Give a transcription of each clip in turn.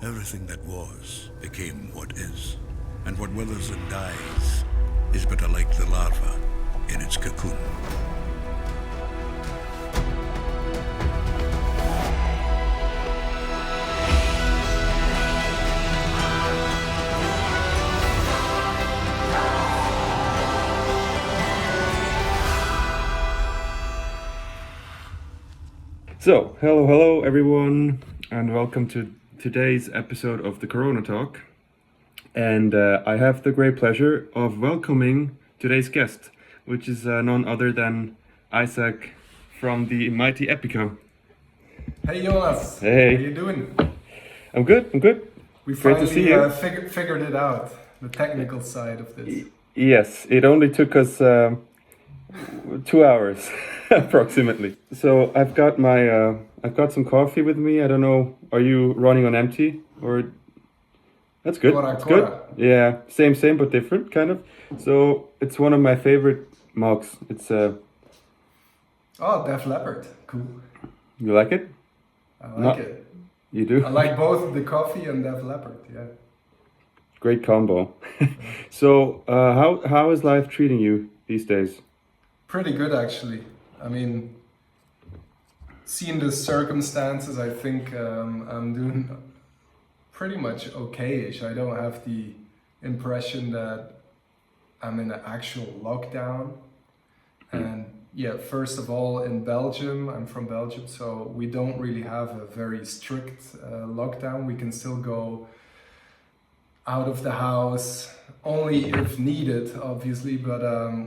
Everything that was became what is, and what withers and dies is but alike the larva in its cocoon. So, hello everyone, and welcome to today's episode of the Corona Talk. And I have the great pleasure of welcoming today's guest, which is none other than Isaac from the mighty Epica. Hey Jonas, Hey. How you doing? I'm good. We Great to see you. figured it out, the technical side of this. Yes, it only took us 2 hours approximately. So I've got some coffee with me. I don't know, are you running on empty or? That's good. It's good. Yeah, same but different kind of. So it's one of my favorite mugs. It's Oh, Def Leppard, cool. You like it? I like it. You do? I like both the coffee and Def Leppard. Yeah. Great combo. So how is life treating you these days? Pretty good actually. I mean, seeing the circumstances, I think I'm doing pretty much okay-ish. I don't have the impression that I'm in an actual lockdown. And yeah, first of all, in Belgium, I'm from Belgium, so we don't really have a very strict lockdown. We can still go out of the house, only if needed, obviously, but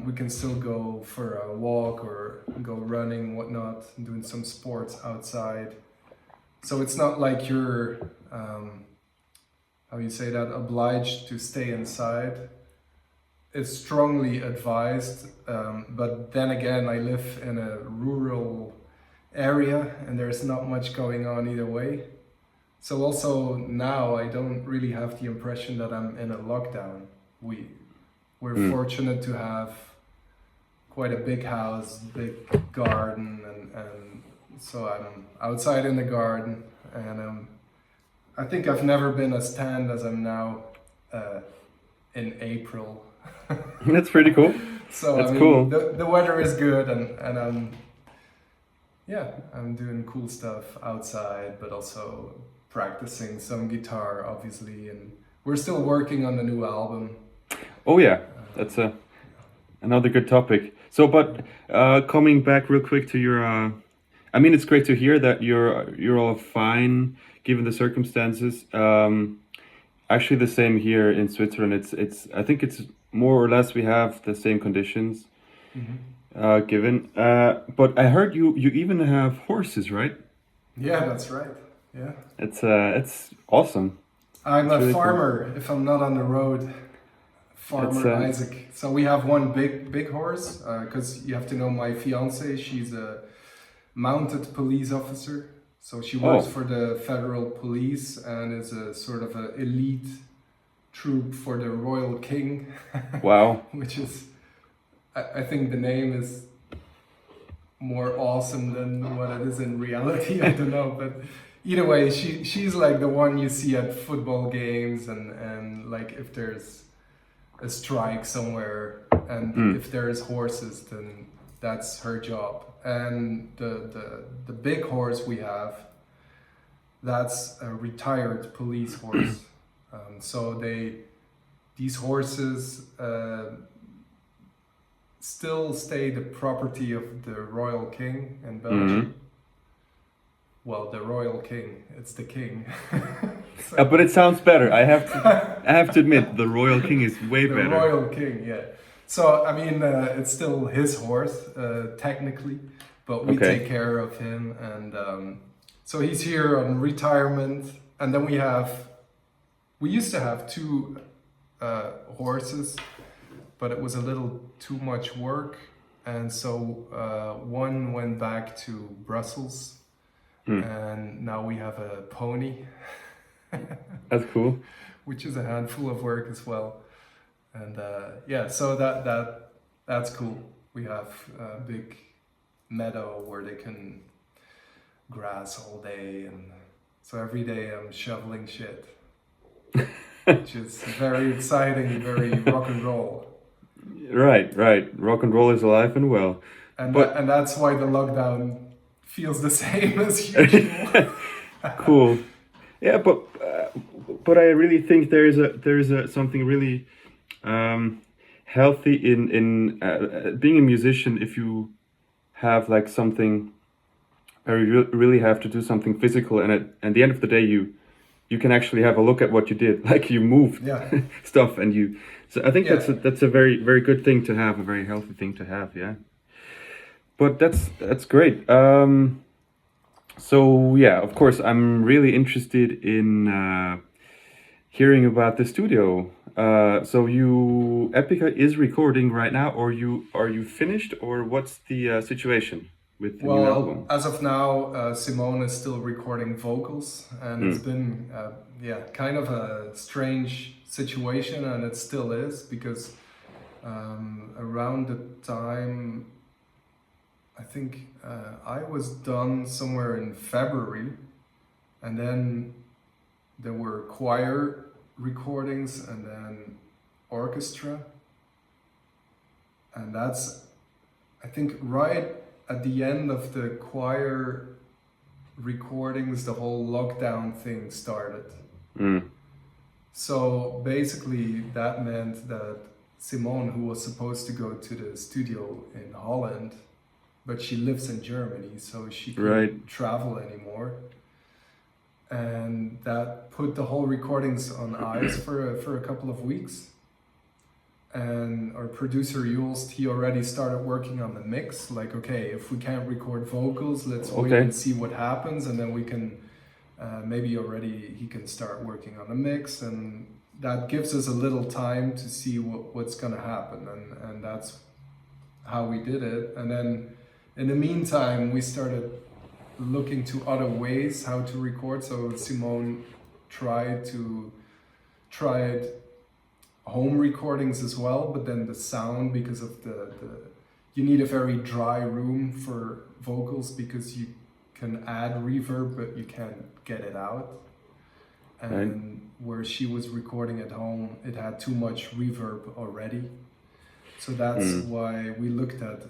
we can still go for a walk or go running, whatnot, doing some sports outside. So it's not like you're, how you say that, obliged to stay inside. It's strongly advised, but then again, I live in a rural area and there's not much going on either way. So also now I don't really have the impression that I'm in a lockdown. We're fortunate to have quite a big house, big garden, and so I'm outside in the garden, and I think I've never been as tanned as I'm now in April. That's pretty cool. So That's I mean, cool. The weather is good, and I'm doing cool stuff outside, but also practicing some guitar, obviously, and we're still working on the new album. Oh yeah, that's another good topic. So, but coming back real quick to your, I mean, it's great to hear that you're all fine given the circumstances. Actually, the same here in Switzerland. It's I think it's more or less we have the same conditions given. But I heard you even have horses, right? Yeah, that's right. Yeah. It's awesome. I'm a really farmer, if I'm not on the road. Farmer Isaac. So we have one big horse, because you have to know my fiance, she's a mounted police officer. So she works for the federal police and is a sort of an elite troop for the Royal King. Wow. Which is, I think the name is more awesome than what it is in reality. I don't know, but either way, she's like the one you see at football games and like if there's a strike somewhere and if there's horses, then that's her job. And the big horse we have, that's a retired police horse. So these horses still stay the property of the Royal King in Belgium. Well, the Royal King, it's the king. But it sounds better. I have to admit, the Royal King is way better. The Royal King, yeah. So I mean, it's still his horse technically, but we take care of him, and so he's here on retirement. And then we used to have two horses, but it was a little too much work, and so one went back to Brussels. And now we have a pony. That's cool. Which is a handful of work as well. And yeah, so that's cool. We have a big meadow where they can grass all day, and So every day I'm shoveling shit, which is very exciting, very rock and roll. Right, right. Rock and roll is alive and well. And that's why the lockdown feels the same as usual. Cool. Yeah, but I really think there is a something really healthy in being a musician. If you have like something, or you really have to do something physical, and at the end of the day, you can actually have a look at what you did, like you moved Yeah. stuff, and you. So I think Yeah. that's a very very good thing to have, a very healthy thing to have. Yeah. But that's great. So yeah, of course, I'm really interested in hearing about the studio. So Epica is recording right now, or are you finished, or what's the situation with the new album? Well, as of now, Simone is still recording vocals, and it's been kind of a strange situation, and it still is, because around the time I think I was done somewhere in February, and then there were choir recordings and then orchestra, and that's, I think, right at the end of the choir recordings the whole lockdown thing started. So basically that meant that Simone, who was supposed to go to the studio in Holland, but she lives in Germany, so she couldn't travel anymore. And that put the whole recordings on ice for a couple of weeks. And our producer Jules, he already started working on the mix. Like, okay, if we can't record vocals, let's wait and see what happens, and then we can maybe already he can start working on the mix, and that gives us a little time to see what's gonna happen, and that's how we did it. And then in the meantime, we started looking to other ways how to record. So Simone tried home recordings as well, but then the sound, because of the you need a very dry room for vocals, because you can add reverb but you can't get it out. And where she was recording at home, it had too much reverb already. So that's why we looked at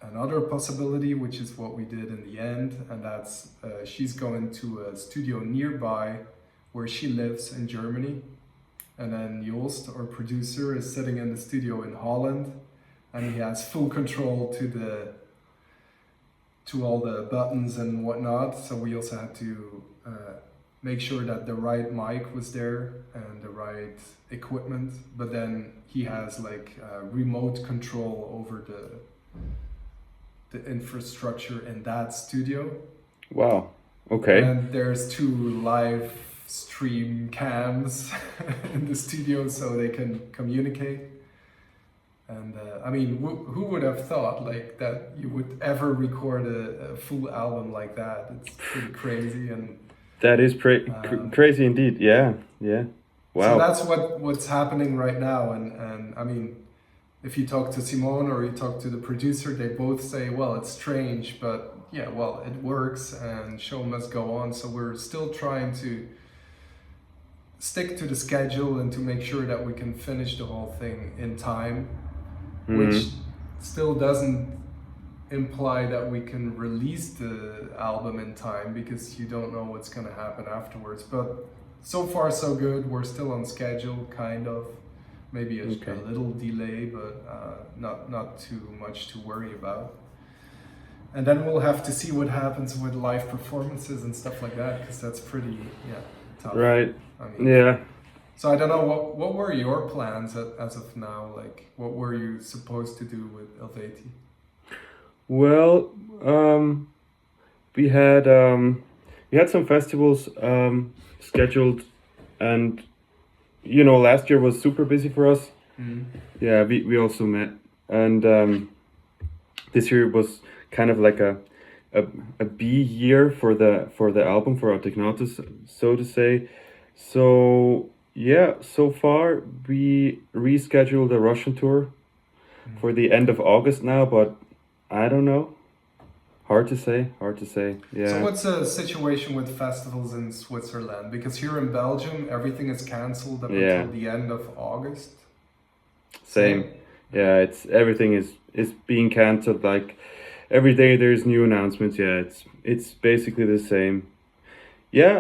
another possibility, which is what we did in the end, and that's she's going to a studio nearby where she lives in Germany, and then Joost, our producer, is sitting in the studio in Holland, and he has full control to all the buttons and whatnot. So we also had to make sure that the right mic was there and the right equipment, but then he has like remote control over the infrastructure in that studio. Wow. Okay. And there's 2 live stream cams in the studio, so they can communicate. And I mean, who would have thought like that you would ever record a full album like that? It's pretty crazy. And that is crazy indeed. Yeah. Wow. So that's what's happening right now. And I mean, if you talk to Simone or you talk to the producer, they both say, well, it's strange, but yeah, well, it works and show must go on. So we're still trying to stick to the schedule and to make sure that we can finish the whole thing in time, which still doesn't imply that we can release the album in time, because you don't know what's going to happen afterwards. But so far so good. We're still on schedule, kind of. Maybe a little delay, but not too much to worry about. And then we'll have to see what happens with live performances and stuff like that, because that's pretty tough. Right. I mean, yeah. So I don't know, what were your plans as of now? Like, what were you supposed to do with Eluveitie? Well, we had some festivals scheduled, and last year was super busy for us. Yeah, we also met, and this year was kind of like a B year for the album, for Autognatus, so to say. So yeah, so far we rescheduled a Russian tour for the end of August now, but I don't know. Hard to say. Hard to say. Yeah. So what's the situation with festivals in Switzerland? Because here in Belgium, everything is cancelled up Yeah. until the end of August. Same. Yeah. It's everything is being cancelled. Like every day there's new announcements. Yeah. It's basically the same. Yeah.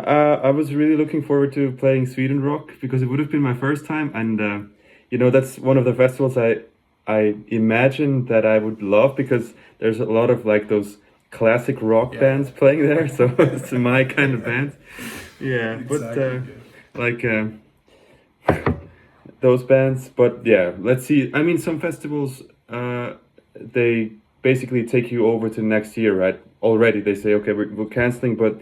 I was really looking forward to playing Sweden Rock because it would have been my first time, and you know, that's one of the festivals I imagine that I would love because there's a lot of like those classic rock Yeah. bands playing there, so it's my kind of band. Yeah, Exactly. but like those bands. But yeah, let's see. I mean, some festivals they basically take you over to next year, right? Already they say, okay, we're canceling, but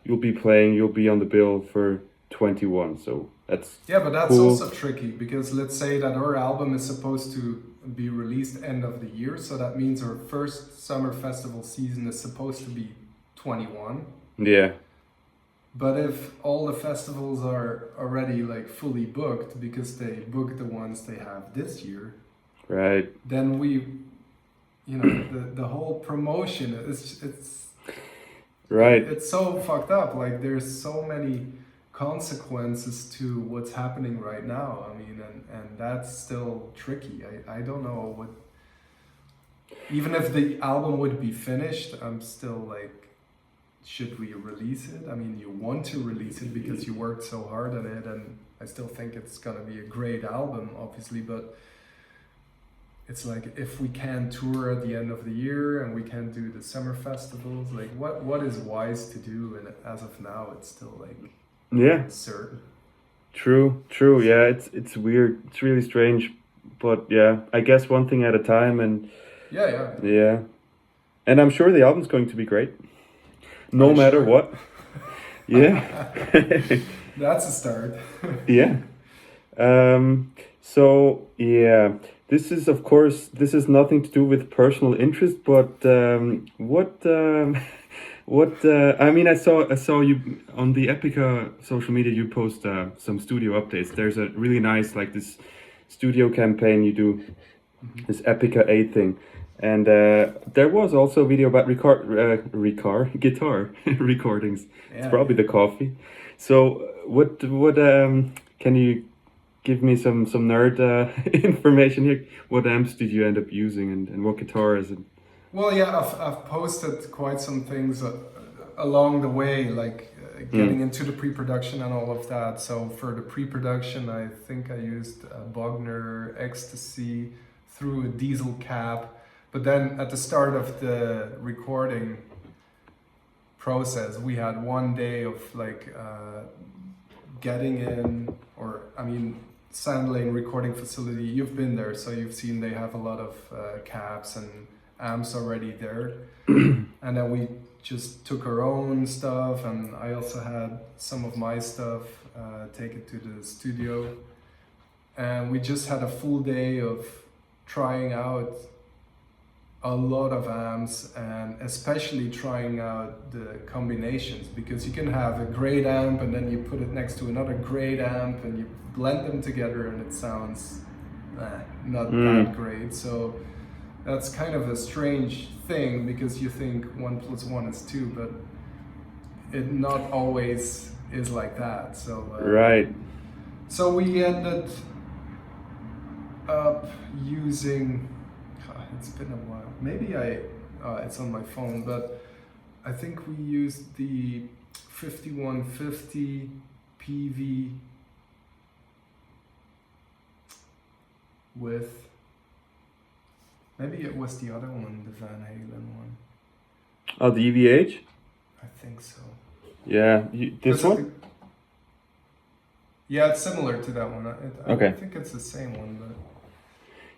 you'll be on the bill for 21. So that's Yeah, but that's cool. also tricky because let's say that our album is supposed to be released end of the year, so that means our first summer festival season is supposed to be 21. Yeah, But if all the festivals are already like fully booked because they booked the ones they have this year, right. then you know, the whole promotion it's Right. it's so fucked up. Like there's so many consequences to what's happening right now. I mean, and that's still tricky. I don't know what. Even if the album would be finished, I'm still like, should we release it? I mean, you want to release it because you worked so hard on it, and I still think it's gonna be a great album, obviously, but it's like if we can tour at the end of the year and we can do the summer festivals, like what is wise to do? And as of now, it's still like Yeah. uncertain. True. Yeah, it's weird. It's really strange, but yeah, I guess one thing at a time, and Yeah. yeah, and I'm sure the album's going to be great, no I'm matter sure. what. Yeah. That's a start. Yeah. So yeah, this is nothing to do with personal interest, but I mean, I saw you on the Epica social media. You post some studio updates. There's a really nice like this studio campaign you do, this Epica 8 thing, and there was also a video about guitar recordings. It's Yeah. probably the coffee. So what can you give me some nerd information here? What amps did you end up using, and what guitars? And Well, yeah, I've posted quite some things along the way, like getting into the pre-production and all of that. So for the pre-production, I think I used a Bogner Ecstasy through a diesel cab. But then at the start of the recording process, we had one day of like getting in, or I mean, Sandlane recording facility. You've been there, so you've seen they have a lot of cabs and amps already there. And then we just took our own stuff, and I also had some of my stuff, take it to the studio. And we just had a full day of trying out a lot of amps, and especially trying out the combinations, because you can have a great amp and then you put it next to another great amp and you blend them together and it sounds not that great. So that's kind of a strange thing, because you think 1 + 1 is 2, but it not always is like that. So right. so we ended up using, it's been a while, maybe it's on my phone, but I think we used the 5150 PV with, maybe it was the other one, the Van Halen one. Oh, the EVH. I think so. Yeah, this one. Yeah, it's similar to that one. I Okay. think it's the same one, but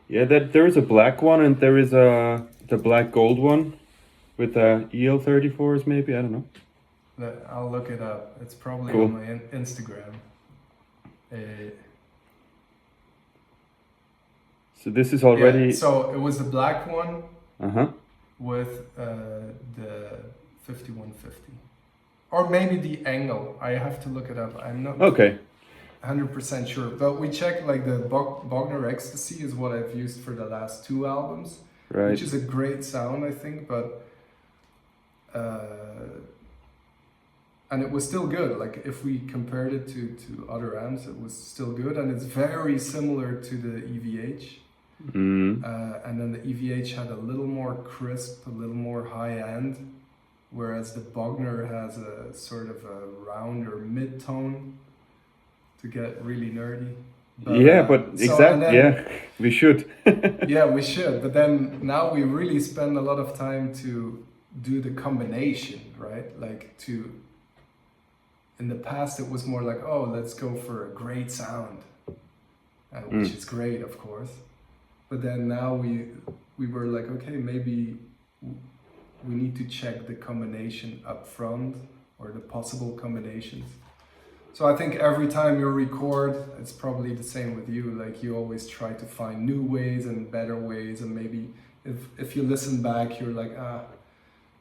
Yeah, that there is a black one, and there is the black gold one with EL34s, maybe, I don't know. I'll look it up. It's probably Cool. on my Instagram. So this is already. Yeah, so it was the black one Uh-huh. with the 5150. Or maybe the angle. I have to look it up. I'm not Okay. 100% sure. But we checked, like the Bogner Ecstasy is what I've used for the last 2 albums. Right. Which is a great sound, I think, but and it was still good. Like if we compared it to other amps, it was still good, and it's very similar to the EVH. And then the EVH had a little more crisp, a little more high end, whereas the Bogner has a sort of a round or mid tone, to get really nerdy. We should. Yeah, we should. But then now we really spend a lot of time to do the combination, right? Like in the past it was more like, oh, let's go for a great sound, which is great, of course. But then now we were like, okay, maybe we need to check the combination up front, or the possible combinations. So I think every time you record, it's probably the same with you. Like you always try to find new ways and better ways, and maybe if you listen back, you're like,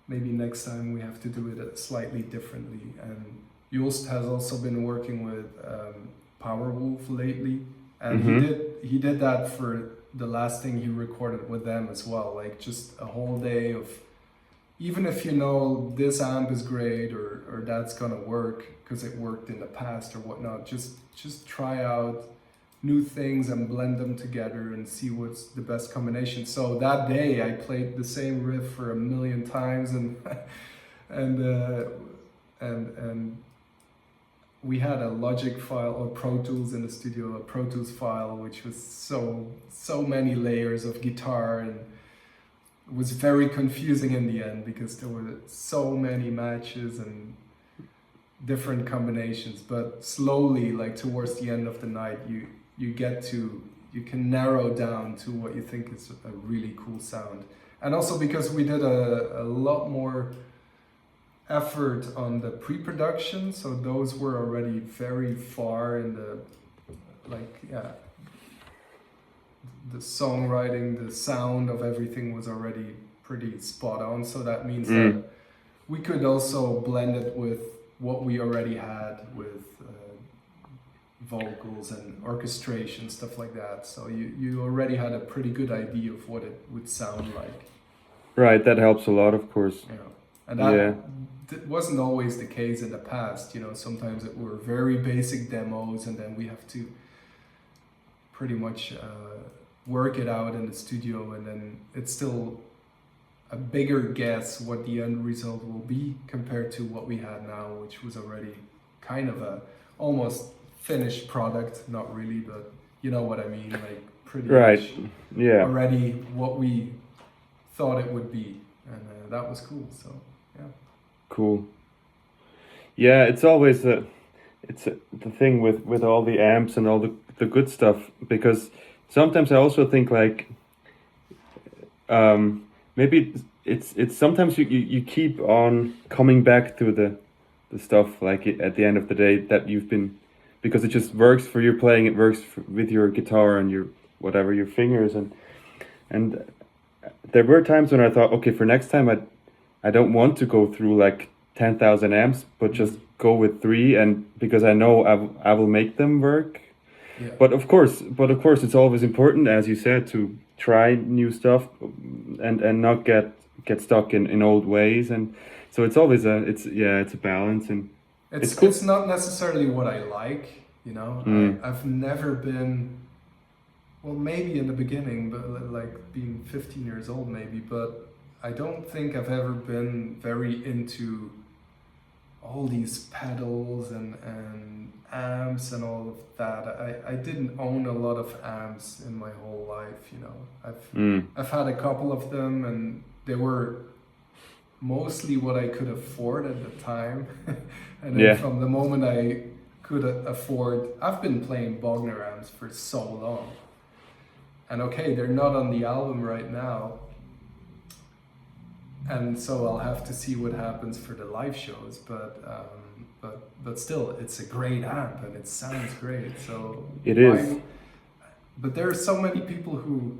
maybe next time we have to do it slightly differently. And Joost has also been working with Powerwolf lately, and he did that for the last thing he recorded with them as well. Like just a whole day of, even if you know this amp is great or that's gonna work because it worked in the past or whatnot, just try out new things and blend them together and see what's the best combination. So that day I played the same riff for a million times, and we had a Logic file or Pro Tools in the studio, a Pro Tools file, which was so many layers of guitar, and it was very confusing in the end because there were so many matches and different combinations. But slowly, like towards the end of the night, you can narrow down to what you think is a really cool sound. And also because we did a lot more effort on the pre-production, so those were already very far in the, the songwriting, the sound of everything was already pretty spot on. So that means that we could also blend it with what we already had with vocals and orchestration, stuff like that. So you already had a pretty good idea of what it would sound like. Right, that helps a lot, of course. Yeah. And that wasn't always the case in the past. You know, sometimes it were very basic demos, and then we have to pretty much work it out in the studio, and then it's still a bigger guess what the end result will be compared to what we had now, which was already kind of a almost finished product. Not really, but you know what I mean, like pretty much already what we thought it would be, and that was cool. So yeah, cool. Yeah, it's always the thing with all the amps and all the good stuff, because sometimes I also think like maybe it's sometimes you keep on coming back to the stuff like at the end of the day that you've been, because it just works for your playing, it works with your guitar and your whatever, your fingers, and there were times when I thought, okay, for next time I don't want to go through like 10,000 amps, but just go with 3, and because I know I will make them work. yeah. But of course, it's always important, as you said, to try new stuff and not get stuck in old ways. And so it's always it's a balance, and it's cool. It's not necessarily what I like, you know. I've never been, well, maybe in the beginning, but like being 15 years old maybe, but I don't think I've ever been very into all these pedals and amps and all of that. I didn't own a lot of amps in my whole life, you know. I've had a couple of them, and they were mostly what I could afford at the time. And then from the moment I could afford, I've been playing Bogner amps for so long. And okay, they're not on the album right now, and so I'll have to see what happens for the live shows, but still, it's a great amp and it sounds great. So it is. But there are so many people who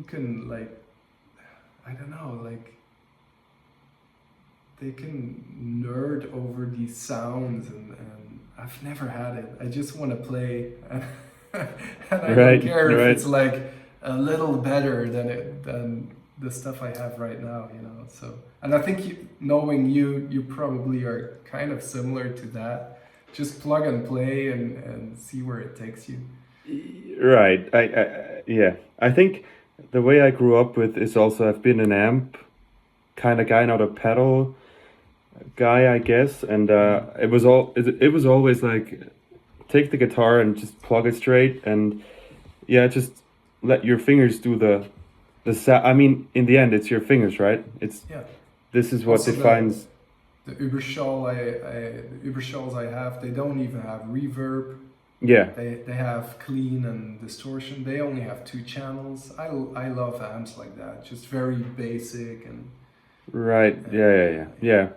can, like, I don't know, like they can nerd over these sounds, and I've never had it. I just want to play, and I don't care if it's like a little better than the stuff I have right now, you know. So, and I think knowing you probably are kind of similar to that. Just plug and play and see where it takes you. Right. Yeah. I think the way I grew up with is also I've been an amp kind of guy, not a pedal guy, I guess. And it was always like take the guitar and just plug it straight, and yeah, just let your fingers do the sound. I mean, in the end, it's your fingers, right? Yeah. This is what Also defines. the Überschalls I have, they don't even have reverb. Yeah. They have clean and distortion. They only have 2 channels. I love amps like that, just very basic and. Right. Yeah.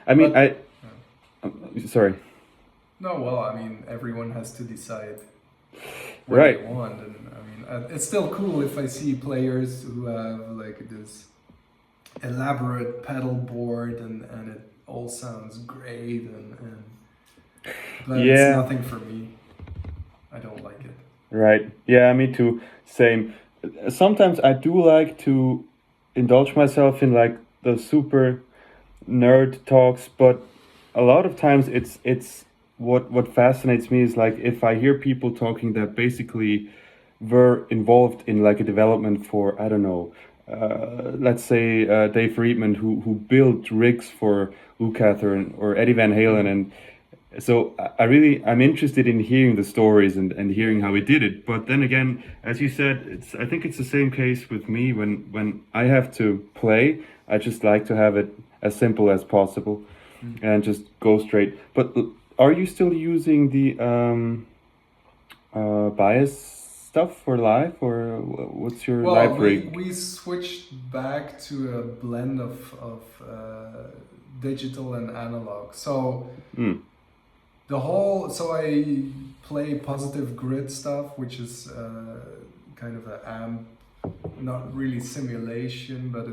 I mean, sorry. No, well, I mean, everyone has to decide what Right. they want, and I mean, it's still cool if I see players who have like this elaborate pedal board and it all sounds great but Yeah. it's nothing for me. I don't like it. Right. Yeah, me too. Same. Sometimes I do like to indulge myself in like the super nerd talks, but a lot of times it's what fascinates me is like if I hear people talking that basically were involved in like a development for, I don't know, let's say Dave Friedman who built rigs for Lukather or Eddie Van Halen, and so I'm interested in hearing the stories and hearing how he did it. But then again, as you said, I think it's the same case with me when I have to play. I just like to have it as simple as possible and just go straight. But are you still using the bias stuff for live, or what's your live rig? We switched back to a blend of digital and analog. So I play positive grid stuff, which is kind of an amp, not really simulation, but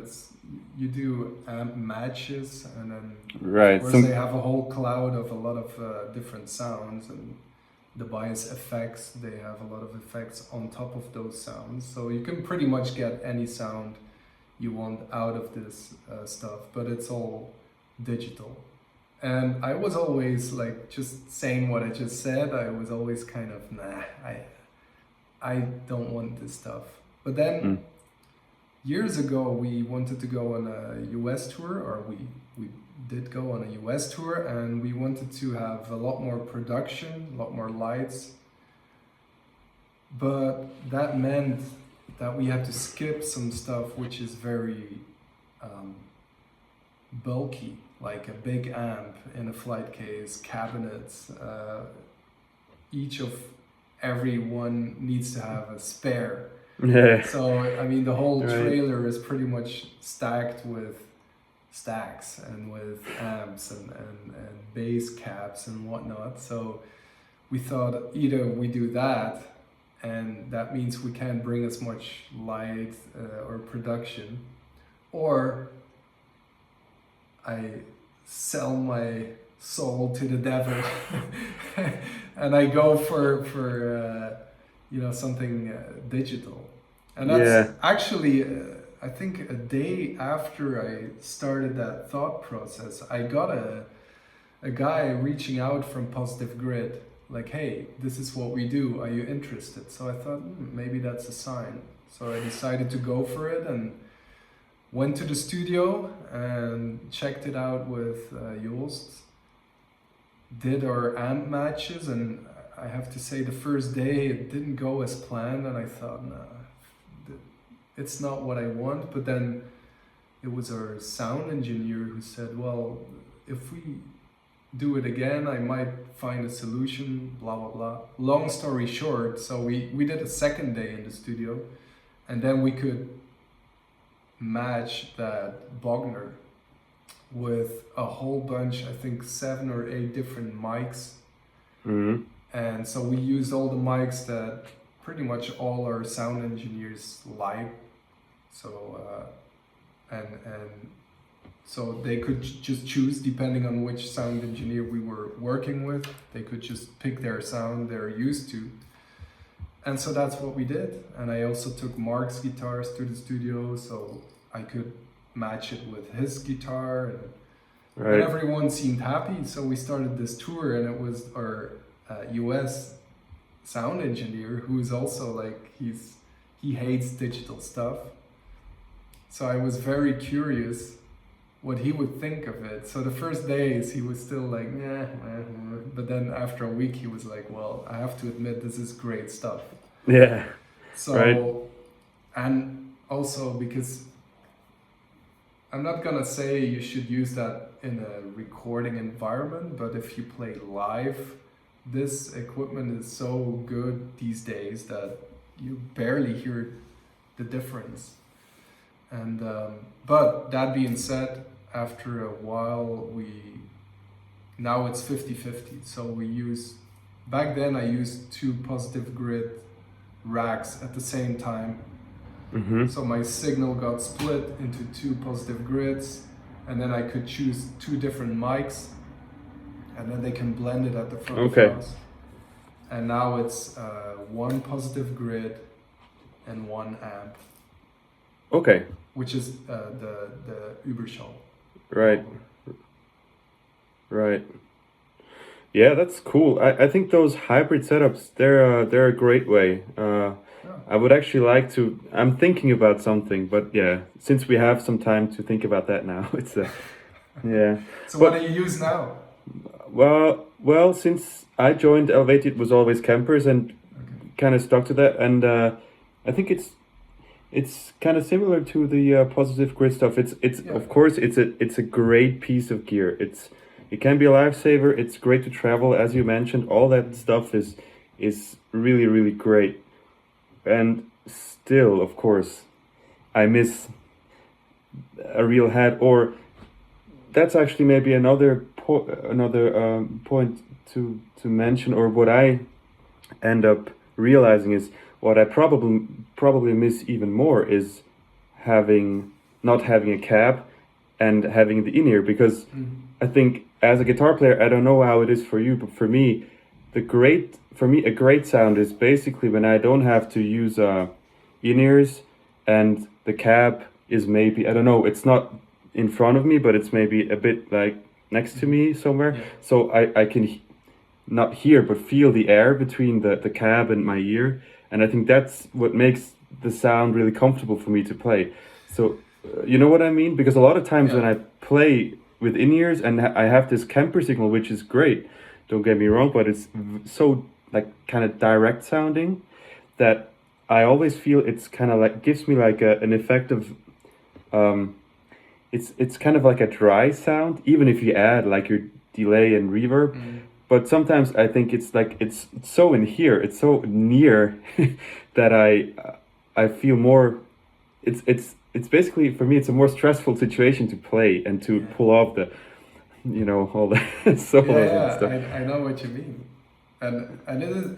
you do amp matches, and then Right. of course they have a whole cloud of a lot of different sounds, and the bias effects, they have a lot of effects on top of those sounds, so you can pretty much get any sound you want out of this stuff, but it's all digital. And I was always like, just saying what I just said, I was always kind of, nah, I don't want this stuff. But then years ago, we wanted to go on a US tour, or we did go on a US tour, and we wanted to have a lot more production, a lot more lights. But that meant that we had to skip some stuff which is very bulky, like a big amp in a flight case, cabinets. Every one needs to have a spare. Yeah. So, I mean, the whole Right. trailer is pretty much stacked with stacks and with amps and bass caps and whatnot. So we thought either we do that, and that means we can't bring as much light or production, or I sell my soul to the devil and I go for something digital. And that's actually I think a day after I started that thought process, I got a guy reaching out from Positive Grid, like, hey, this is what we do, are you interested? So I thought, maybe that's a sign. So I decided to go for it and went to the studio and checked it out with Joost. Did our amp matches, and I have to say the first day it didn't go as planned, and I thought, nah, it's not what I want. But then it was our sound engineer who said, well, if we do it again, I might find a solution, blah, blah, blah. Long story short, so we did a second day in the studio, and then we could match that Bogner with a whole bunch, I think 7 or 8 different mics. Mm-hmm. And so we used all the mics that pretty much all our sound engineers like. So so they could just choose, depending on which sound engineer we were working with, they could just pick their sound they're used to. And so that's what we did. And I also took Mark's guitars to the studio, so I could match it with his guitar, and Right. everyone seemed happy. So we started this tour, and it was our US sound engineer, who is also like, he hates digital stuff. So I was very curious what he would think of it. So the first days he was still like, nah, but then after a week he was like, well, I have to admit this is great stuff. Yeah. So, Right. and also because I'm not gonna say you should use that in a recording environment, but if you play live, this equipment is so good these days that you barely hear the difference. And but that being said, after a while now it's 50-50. So we use, back then I used 2 positive grid racks at the same time. Mm-hmm. So my signal got split into 2 positive grids, and then I could choose 2 different mics, and then they can blend it at the front of Okay. house. And now it's 1 positive grid and 1 amp, Okay. which is the Überschall. Right. Right. Yeah, that's cool. I think those hybrid setups, they're a great way. I would actually like to. I'm thinking about something, but yeah, since we have some time to think about that now, it's yeah. So But- what do you use now? Well, since I joined Eluveitie, it was always campers, and kind of stuck to that. And I think it's kind of similar to the positive grid stuff. It's Yeah. Of course it's a great piece of gear. It can be a lifesaver. It's great to travel, as you mentioned. All that stuff is really, really great. And still, of course, I miss a real head. Or that's actually maybe another point to mention, or what I end up realizing is what I probably miss even more is not having a cab and having the in-ear, because I think as a guitar player, I don't know how it is for you, but for me, a great sound is basically when I don't have to use in-ears, and the cab is maybe, I don't know, it's not in front of me, but it's maybe a bit like next to me somewhere. Yeah. So I can not hear, but feel the air between the cab and my ear. And I think that's what makes the sound really comfortable for me to play. So, you know what I mean? Because a lot of times when I play with in-ears and I have this camper signal, which is great, don't get me wrong, but it's so like kind of direct sounding that I always feel it's kind of like, gives me like an effect of, it's kind of like a dry sound, even if you add like your delay and reverb. But sometimes I think it's like it's so in here, it's so near that I feel more. It's basically, for me, it's a more stressful situation to play and to pull off the, all the solos and stuff. I know what you mean, and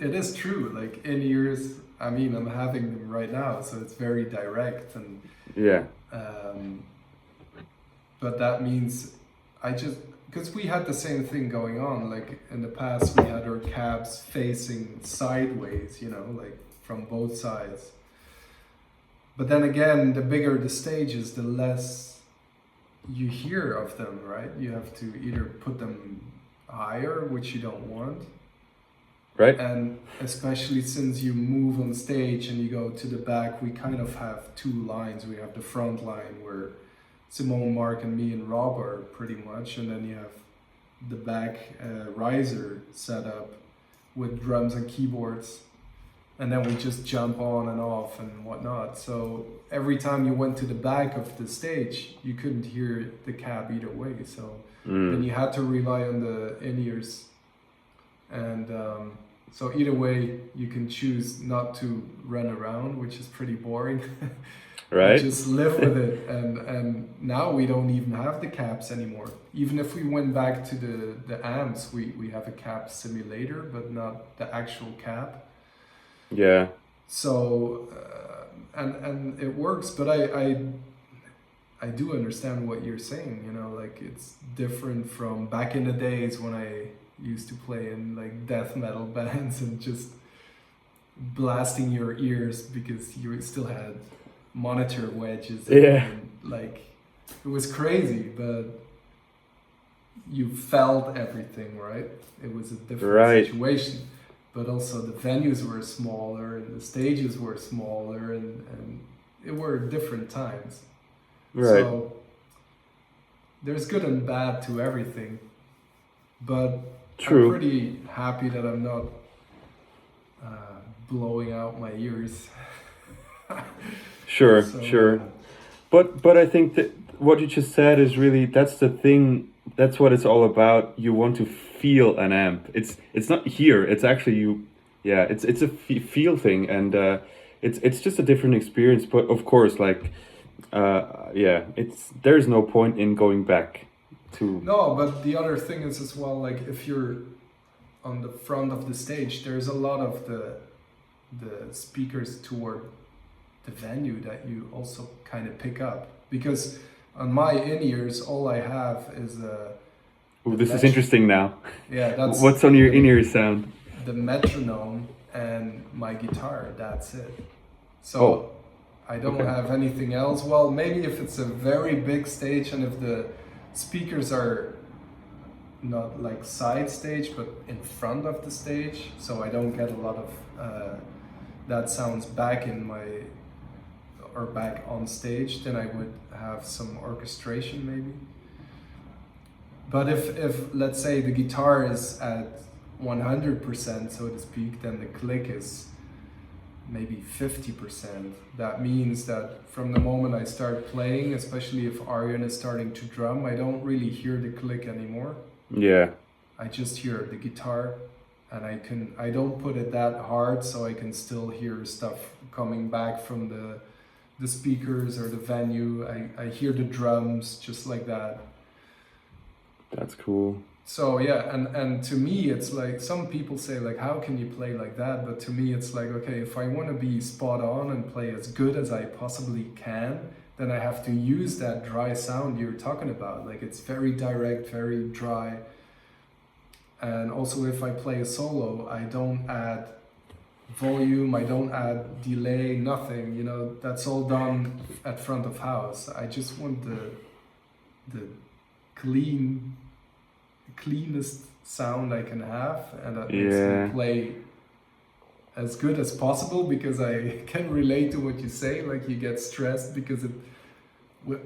it is true. Like in ears, I mean, I'm having them right now, so it's very direct, and Yeah. but that means because we had the same thing going on. Like in the past, we had our cabs facing sideways, like from both sides. But then again, the bigger the stage is, the less you hear of them, right? You have to either put them higher, which you don't want. Right. And especially since you move on stage and you go to the back, we kind of have 2 lines. We have the front line where Simone, Mark, and me and Rob are pretty much, and then you have the back riser set up with drums and keyboards, and then we just jump on and off and whatnot. So every time you went to the back of the stage, you couldn't hear the cab either way. So then you had to rely on the in-ears, and so either way you can choose not to run around, which is pretty boring. Right. Just live with it, and now we don't even have the cabs anymore. Even if we went back to the amps, we have a cab simulator, but not the actual cab. Yeah. So and it works, but I do understand what you're saying. Like it's different from back in the days when I used to play in like death metal bands and just blasting your ears because you still had monitor wedges. Yeah. And, like, it was crazy, but you felt everything, right? It was a different Right. situation. But also the venues were smaller and the stages were smaller and it were different times. Right. So there's good and bad to everything. But True. I'm pretty happy that I'm not blowing out my ears. Sure, So, sure. But I think that what you just said is really, that's the thing. That's what it's all about. You want to feel an amp. It's not here. It's actually you. Yeah, it's a feel thing, and it's just a different experience. But of course, like, yeah, there's no point in going back to. No, but the other thing is as well, like if you're on the front of the stage, there's a lot of the speakers toward the venue that you also kind of pick up, because on my in-ears all I have is Ooh, this is interesting now. yeah, that's What's on your in-ear sound? the metronome and my guitar. That's it. So Oh, I don't okay. have anything else. Well, maybe if it's a very big stage and if the speakers are not like side stage but in front of the stage, so I don't get a lot of that sounds back in my or back on stage, then I would have some orchestration maybe. But if let's say the guitar is at 100%, so to speak, then the click is maybe 50%. That means that from the moment I start playing, especially if Arjen is starting to drum, I don't really hear the click anymore. Yeah. I just hear the guitar, and I don't put it that hard, so I can still hear stuff coming back from the speakers or the venue. I hear the drums just like that. That's cool. So yeah, and to me it's like, some people say like, how can you play like that? But to me it's like, okay, if I want to be spot on and play as good as I possibly can, then I have to use that dry sound you're talking about. Like it's very direct, very dry. And also if I play a solo, I don't add volume, I don't add delay, nothing, you know, that's all done at front of house. I just want the cleanest sound I can have, and that makes Yeah. me play as good as possible, because I can relate to what you say, like you get stressed because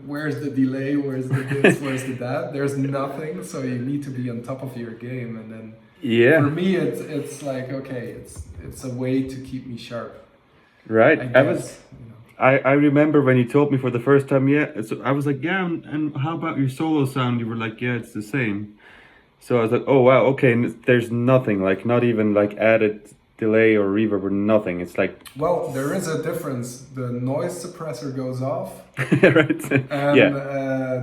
where's the delay, where's the this, where's the that, there's nothing, so you need to be on top of your game. And then Yeah. for me it's like, okay, it's a way to keep me sharp, Right. I I guess, was. you know. I remember when you told me for the first time. Yeah. So I was like, yeah. And how about your solo sound? You were like, yeah, it's the same. So I was like, oh wow, okay. And there's nothing, like not even like added delay or reverb or nothing. It's like. Well, there is a difference. The noise suppressor goes off, Right. and Yeah.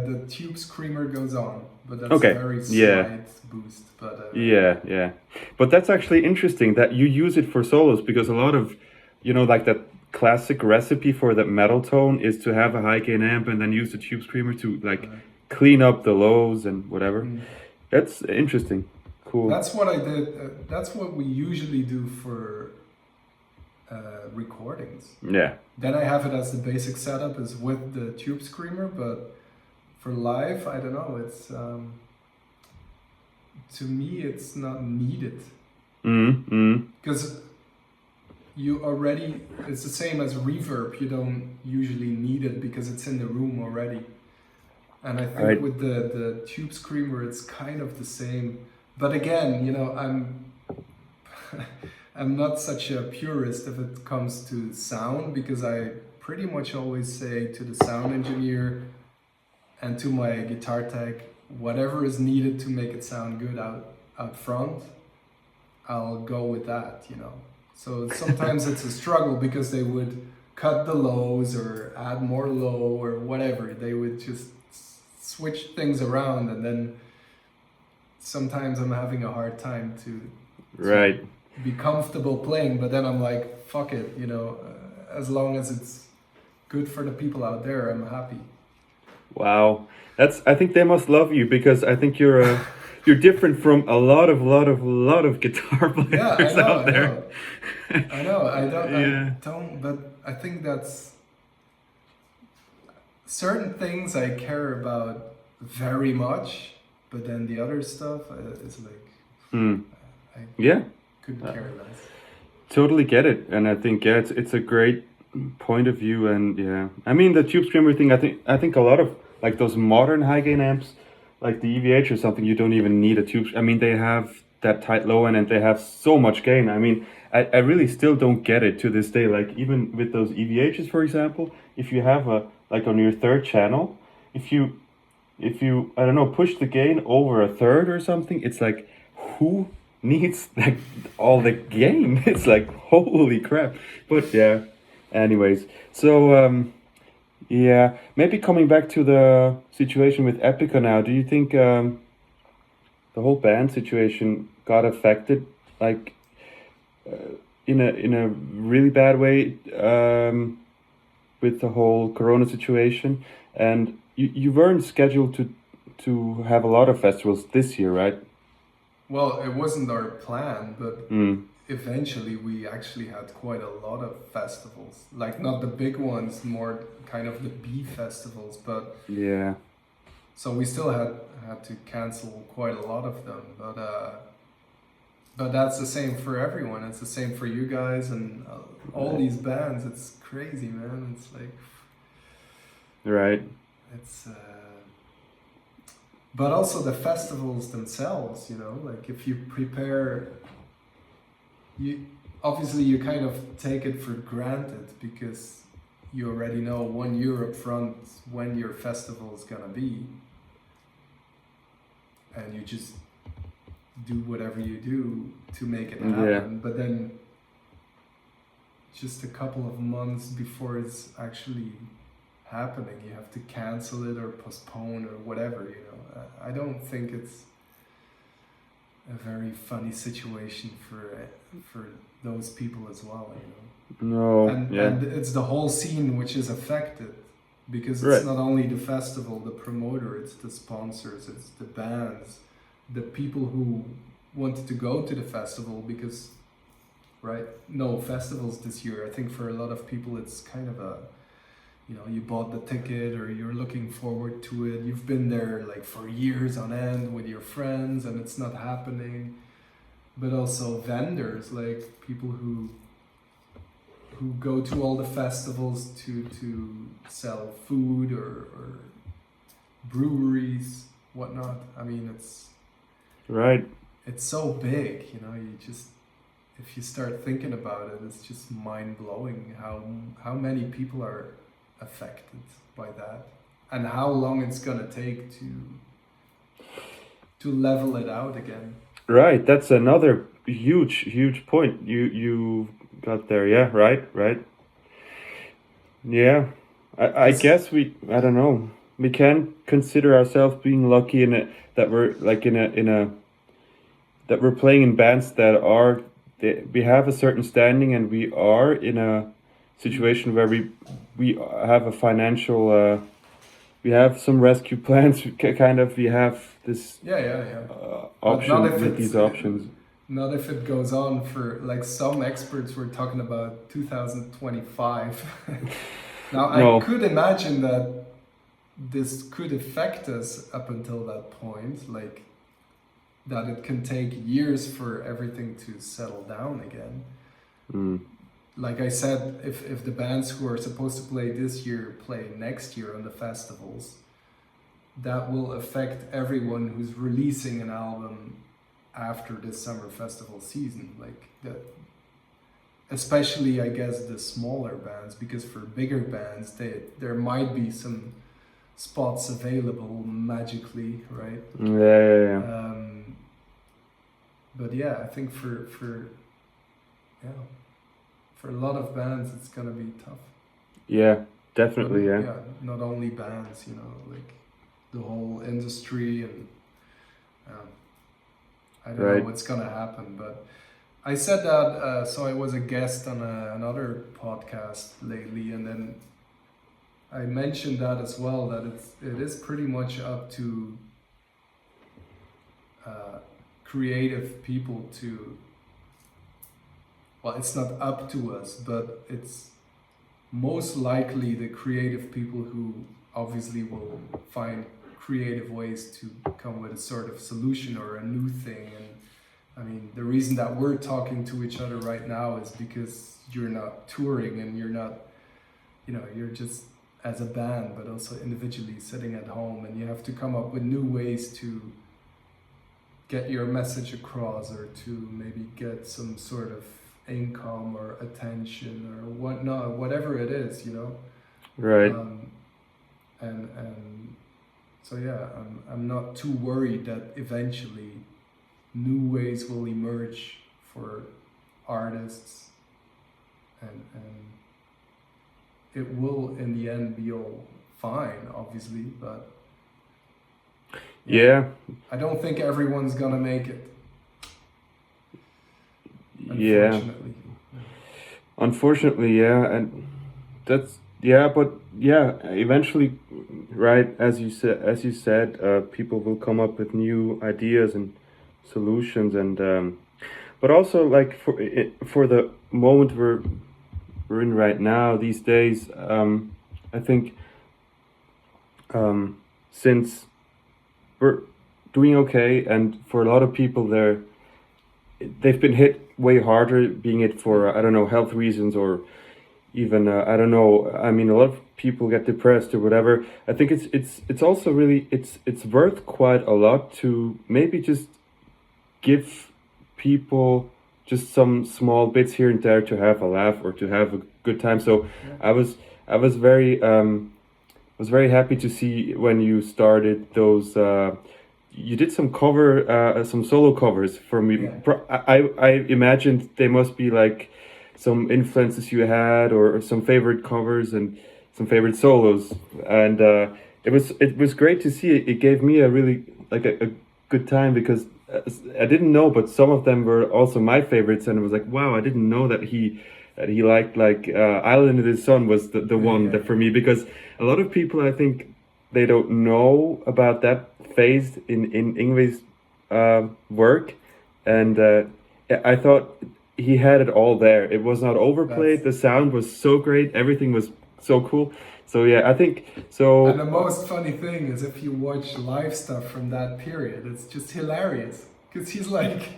the tube screamer goes on, but that's Okay, a very yeah. slight boost. But Yeah. But that's actually interesting that you use it for solos, because a lot of, like that classic recipe for that metal tone is to have a high gain amp and then use the tube screamer to like clean up the lows and whatever. That's interesting. Cool. that's what I did. That's what we usually do for recordings. Yeah. Then I have it as the basic setup is with the tube screamer, but for live, I don't know. It's to me, it's not needed, because it's the same as reverb. You don't usually need it because it's in the room already. And I think Right. with the tube screamer, it's kind of the same. But again, I'm not such a purist if it comes to sound, because I pretty much always say to the sound engineer and to my guitar tech, whatever is needed to make it sound good out front, I'll go with that, So sometimes it's a struggle because they would cut the lows or add more low or whatever. They would just switch things around, and then sometimes I'm having a hard time to Right. be comfortable playing, but then I'm like, fuck it, as long as it's good for the people out there, I'm happy. Wow. I think they must love you, because I think you're different from a lot of guitar players Yeah, I know, out there. I know. I Yeah. don't, but I think that's certain things I care about very much, but then the other stuff is like I Yeah, couldn't care less. totally get it. And I think yeah, it's a great point of view. And yeah, I mean the tube screamer thing. I think a lot of like those modern high gain amps, like the EVH or something, you don't even need a tube. I mean they have that tight low end and they have so much gain. I mean I really still don't get it to this day. Like even with those EVHs, for example, if you have a like on your third channel, if you I don't know push the gain over a third or something, it's like who needs like all the gain? It's like holy crap. But yeah, anyways, so yeah, maybe coming back to the situation with Epica now. Do you think the whole band situation got affected like in a really bad way with the whole Corona situation? And you weren't scheduled to have a lot of festivals this year, right? Well, it wasn't our plan, but Mm. eventually we actually had quite a lot of festivals. Like not the big ones, more kind of the B festivals, but Yeah. so we still had to cancel quite a lot of them. But that's the same for everyone. It's the same for you guys and all these bands. It's crazy, man. It's like Right. it's. But also the festivals themselves, you know, like if you prepare, you obviously you kind of take it for granted because you already know 1 year up front when your festival is gonna be, and you just do whatever you do to make it happen. Yeah. But then just a couple of months before it's actually happening, you have to cancel it or postpone or whatever, you know. I don't think it's a very funny situation for those people as well, you know. No. And Yeah. and it's the whole scene which is affected because Right. it's not only the festival, the promoter, it's the sponsors, it's the bands, the people who wanted to go to the festival because right, no festivals this year. I think for a lot of people it's kind of a, you know, you bought the ticket or you're looking forward to it. You've been there like for years on end with your friends and it's not happening. But also vendors, like people who go to all the festivals to sell food or breweries, whatnot. I mean, Right. it's so big, you know. You just, if you start thinking about it, it's just mind blowing how many people are affected by that and how long it's gonna take to level it out again. Right. That's another huge point you got there. Yeah. Right. Yeah. I guess I don't know. We can consider ourselves being lucky in it that we're like in a that we're playing in bands that we have a certain standing and we are in a situation where we have a financial we have some rescue plans. Kind of we have this Yeah. option not if with it's- these options. Not if it goes on for, like, some experts were talking about 2025. Now, No. I could imagine that this could affect us up until that point, like that it can take years for everything to settle down again. Mm. Like I said, if the bands who are supposed to play this year play next year on the festivals, that will affect everyone who's releasing an album after this summer festival season. Like that, especially I guess the smaller bands, because for bigger bands, there might be some spots available magically, right? Yeah. But yeah, I think for a lot of bands, it's gonna be tough. Yeah, definitely. Yeah. Not only bands, you know, like the whole industry, and I don't Right. know what's gonna happen. But I said that, so I was a guest on another podcast lately, and then I mentioned that as well, that it is pretty much up to creative people to, well, it's not up to us, but it's most likely the creative people who obviously will find creative ways to come with a sort of solution or a new thing. And I mean, the reason that we're talking to each other right now is because you're not touring and you're not, you know, you're just as a band, but also individually sitting at home, and you have to come up with new ways to get your message across, or to maybe get some sort of income or attention or whatnot, whatever it is, you know. Right. And so yeah, I'm not too worried that eventually new ways will emerge for artists, and it will in the end be all fine, obviously, but Yeah. I don't think everyone's gonna make it. Yeah. Unfortunately. Unfortunately, yeah, and that's yeah, but yeah, eventually, right? As you said, people will come up with new ideas and solutions, and but also like for the moment we're in right now these days, I think since we're doing okay, and for a lot of people they've been hit way harder, being it for I don't know, health reasons, or even I don't know. I mean, a lot of people get depressed or whatever. I think it's also really it's worth quite a lot to maybe just give people just some small bits here and there to have a laugh or to have a good time. So I was very happy to see when you started those. You did some some solo covers for me. Yeah. I imagined they must be like some influences you had, or some favorite covers and some favorite solos, and it was great to see. It gave me a really like a good time, because I didn't know, but some of them were also my favorites, and it was like, wow, I didn't know that he liked like Island of the Sun was the one that for me, because a lot of people, I think, they don't know about that phase in Ingwe's work, and I thought he had it all there. It was not overplayed. The sound was so great. Everything was so cool. So yeah, I think so. And the most funny thing is, if you watch live stuff from that period, it's just hilarious, because he's like,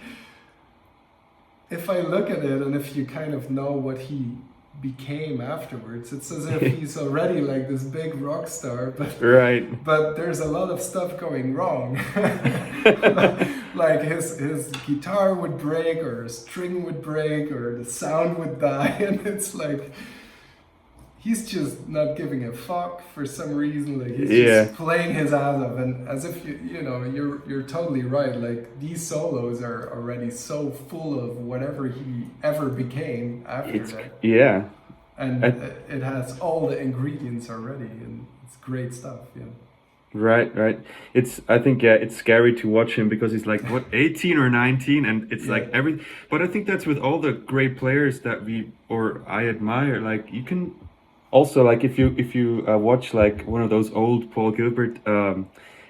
if I look at it and if you kind of know what he became afterwards, it's as if he's already like this big rock star, but right. But there's a lot of stuff going wrong. Like his guitar would break, or a string would break, or the sound would die, and it's like he's just not giving a fuck for some reason. Like he's just playing his ass off, and as if you know, you're totally right. Like these solos are already so full of whatever he ever became after that. Yeah. And it has all the ingredients already, and it's great stuff. Yeah. Right. I think it's scary to watch him, because he's like what 18 or 19, and it's like every. But I think that's with all the great players that I admire. Like you can also, like if you watch like one of those old Paul Gilbert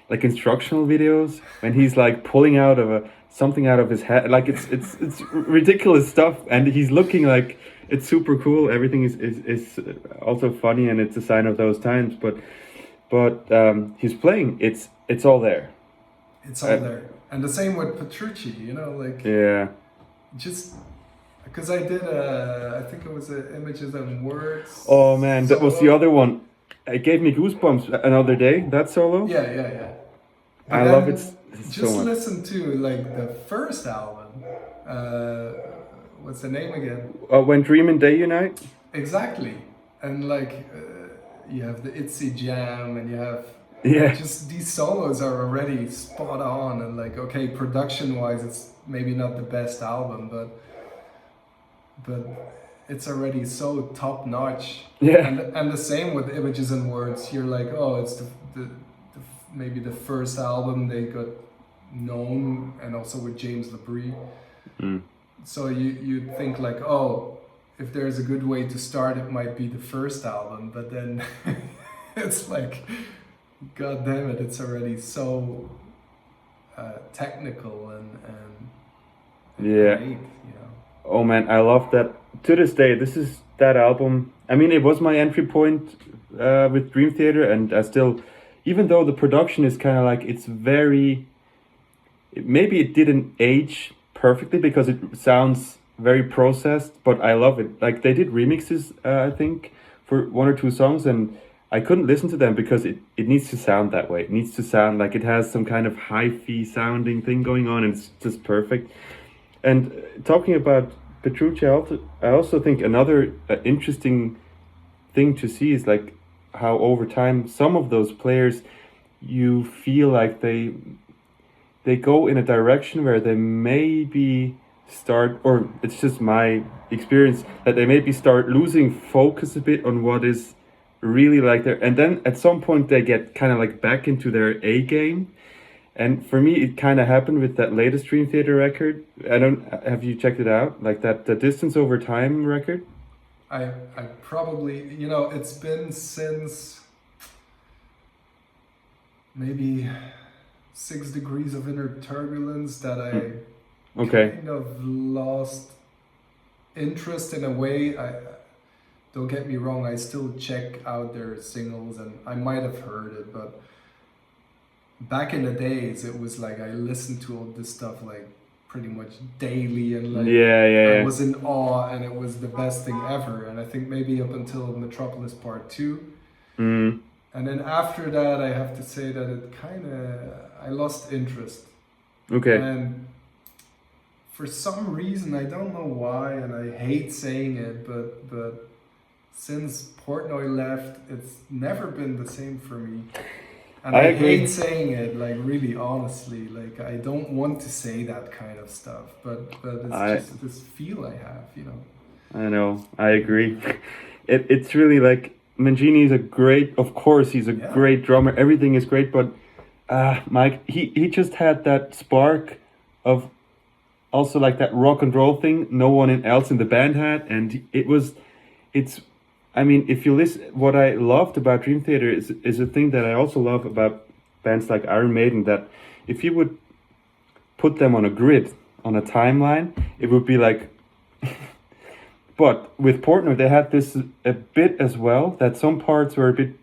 like instructional videos, when he's like pulling out of something out of his head, like it's ridiculous stuff, and he's looking like it's super cool. Everything is also funny, and it's a sign of those times, but he's playing, it's all there. It's all there. And the same with Petrucci, you know, like just because I did I think it was Images and Words. Oh man, that was the other one. It gave me goosebumps another day, that solo. Yeah. I love it so just much. listen to like the first album. What's the name again? When Dream and Day Unite. Exactly. And like you have the Itzy Jam, and you have just these solos are already spot on, and like, okay, production wise it's maybe not the best album, but it's already so top notch. And the same with Images and Words. You're like, oh, it's the maybe the first album they got known, and also with James LaBrie. So you think like, oh, if there's a good way to start, it might be the first album, but then it's like, god damn it, it's already so technical and great, you know. Oh man, I love that. To this day, this is that album. I mean, it was my entry point with Dream Theater, and I still, even though the production is kind of like, it's very, maybe it didn't age perfectly because it sounds very processed, but I love it. Like they did remixes, I think, for one or two songs, and I couldn't listen to them because it needs to sound that way. It needs to sound like it has some kind of hi-fi sounding thing going on, and it's just perfect. And talking about Petrucci, I also think another interesting thing to see is like how over time some of those players, you feel like they go in a direction where they maybe start, or it's just my experience, that they maybe start losing focus a bit on what is really like there, and then at some point they get kind of like back into their A game. And for me, it kind of happened with that latest Dream Theater record. Have you checked it out? Like that, the Distance Over Time record? I probably, you know, it's been since maybe 6 Degrees of Inner Turbulence that I kind of lost interest in a way. Don't get me wrong, I still check out their singles and I might have heard it, but back in the days, it was like I listened to all this stuff like pretty much daily, and like I was in awe, and it was the best thing ever. And I think maybe up until Metropolis Part 2. And then after that, I have to say that it kind of, I lost interest. Okay. And for some reason, I don't know why, and I hate saying it, but since Portnoy left, it's never been the same for me. And I hate saying it, like really honestly, like I don't want to say that kind of stuff, but it's just this feel I have, you know. I know, I agree. It's really like, Mangini is he's a great drummer, everything is great, but Mike, he just had that spark of also like that rock and roll thing no one else in the band had, and I mean, if you listen, what I loved about Dream Theater is a thing that I also love about bands like Iron Maiden, that if you would put them on a grid, on a timeline, it would be like... But with Portnoy, they had this a bit as well, that some parts were a bit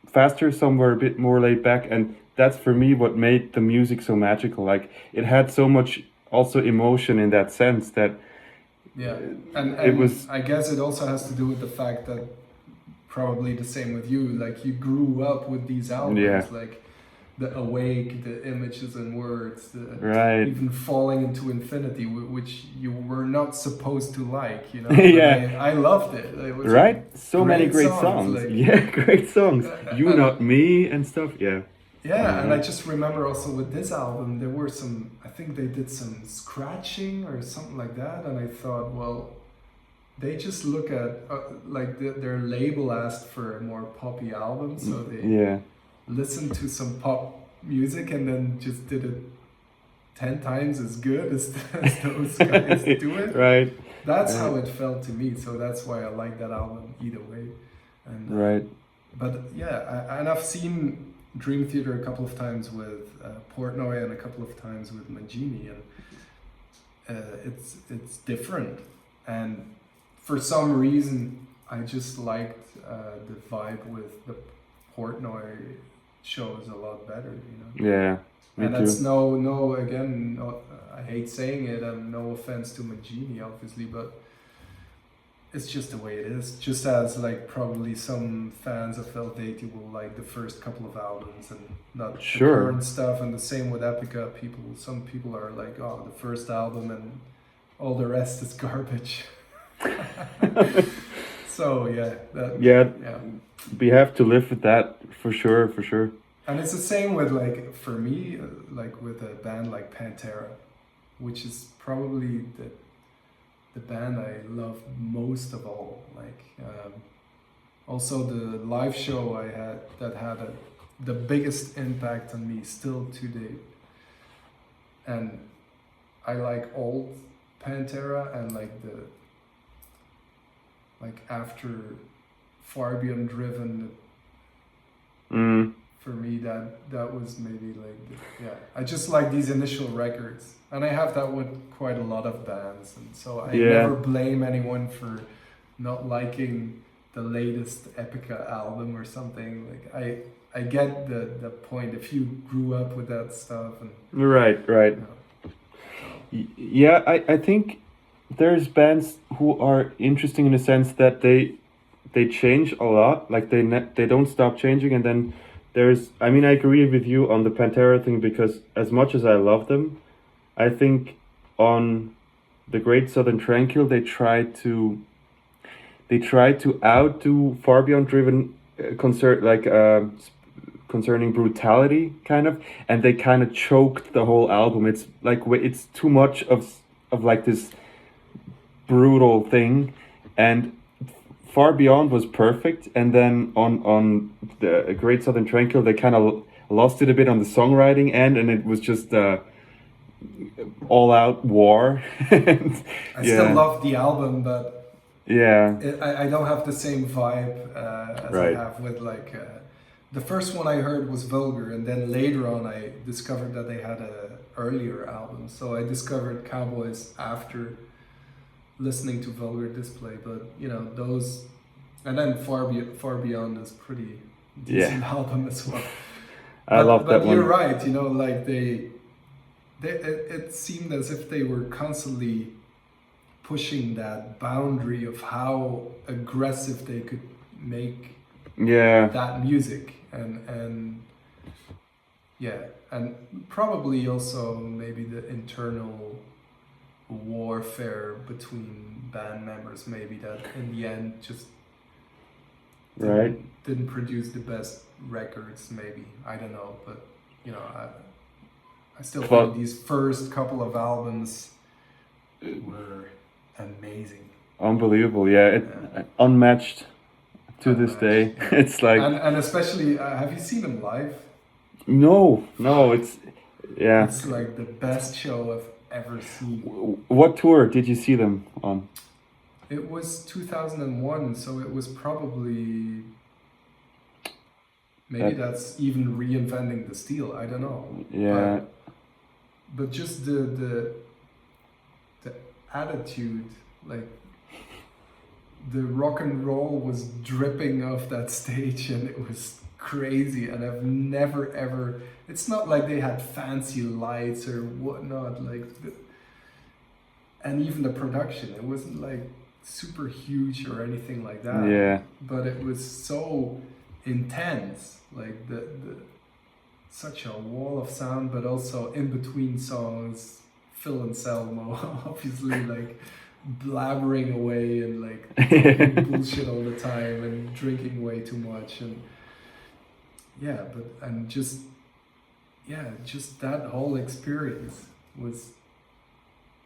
faster, some were a bit more laid back, and that's for me what made the music so magical. Like, it had so much also emotion in that sense that... Yeah, and it was... I guess it also has to do with the fact that probably the same with you, like you grew up with these albums, like the Awake, the Images and Words, even Falling into Infinity, which you were not supposed to like, you know. I loved it. It was so many great songs. Like, great songs. You Not Me and stuff. And I just remember also with this album there were some, I think they did some scratching or something like that, and I thought, well, they just look at like their label asked for a more poppy album, so they listened to some pop music and then just did it 10 times as good as those guys do it. Right. That's how it felt to me. So that's why I like that album either way. And, But and I've seen Dream Theater a couple of times with Portnoy and a couple of times with Mangini, and it's different. And for some reason, I just liked the vibe with the Portnoy shows a lot better, you know. Yeah, me and too. that's again, I hate saying it, and no offense to Mangini, obviously, but it's just the way it is. Just as like probably some fans of Eluveitie will like the first couple of albums and not the current stuff, and the same with Epica. Some people are like, oh, the first album and all the rest is garbage. So we have to live with that for sure. And it's the same with like, for me, like with a band like Pantera, which is probably the band I love most of all. Like also the live show I had that had the biggest impact on me still to date. And I like old Pantera, and like after Far Beyond Driven, for me that was maybe like I just like these initial records, and I have that with quite a lot of bands, and so I never blame anyone for not liking the latest Epica album or something. Like I get the point if you grew up with that stuff and Right, right. you know, Yeah, I think there's bands who are interesting in the sense that they change a lot, like they don't stop changing, and then there's, I mean, I agree with you on the Pantera thing because as much as I love them, I think on the Great Southern Tranquil they try to outdo Far Beyond Driven concerning brutality kind of, and they kind of choked the whole album. It's like it's too much of like this brutal thing, and Far Beyond was perfect, and then on the Great Southern Tranquil they kind of lost it a bit on the songwriting end, and it was just all out war. And, I still love the album, but yeah, I don't have the same vibe as Right. I have with like the first one I heard was Vulgar, and then later on I discovered that they had a earlier album. So I discovered Cowboys after listening to Vulgar Display, but you know those, and then Far Beyond is pretty decent album as well. I love that But you're one. right, you know, like it seemed as if they were constantly pushing that boundary of how aggressive they could make Yeah, that music, and yeah, and probably also maybe the internal warfare between band members, maybe that in the end just right. didn't produce the best records, maybe, I don't know, but you know, I still Well- think these first couple of albums were amazing. Unbelievable. Yeah, unmatched to this day. Unmatched, It's like And especially, have you seen them live? no, it's yeah. It's like the best show I've ever seen. What tour did you see them on? It was 2001, so it was probably maybe that's even reinventing the steel. I don't know. Yeah, But just the attitude, like the rock and roll was dripping off that stage, and it was crazy. And I've never ever. It's not like they had fancy lights or whatnot, like, and even the production, it wasn't like super huge or anything like that. yeah, But it was so intense, like the such a wall of sound, but also in between songs, Phil Anselmo obviously like blabbering away and like talking bullshit all the time and drinking way too much, and yeah, but and just that whole experience was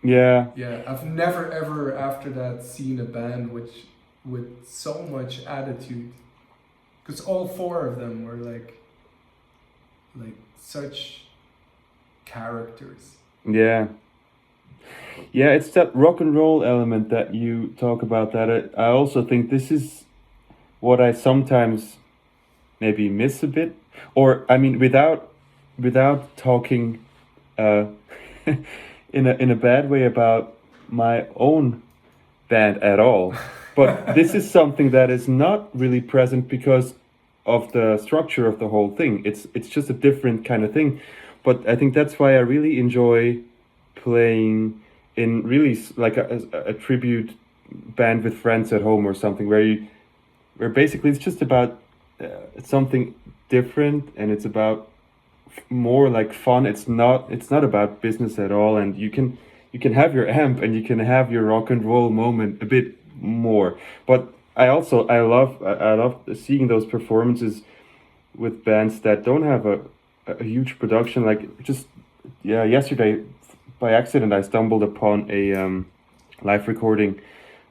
yeah. I've never ever after that seen a band with so much attitude, because all four of them were like such characters. Yeah. Yeah, it's that rock and roll element that you talk about that I also think this is what I sometimes maybe miss a bit. Or I mean without talking in a bad way about my own band at all. But this is something that is not really present because of the structure of the whole thing. It's just a different kind of thing. But I think that's why I really enjoy playing in really like a tribute band with friends at home or something where basically it's just about something different, and it's about more like fun. It's not about business at all, and you can have your amp and you can have your rock and roll moment a bit more. But I love seeing those performances with bands that don't have a huge production. Like just yesterday by accident I stumbled upon a live recording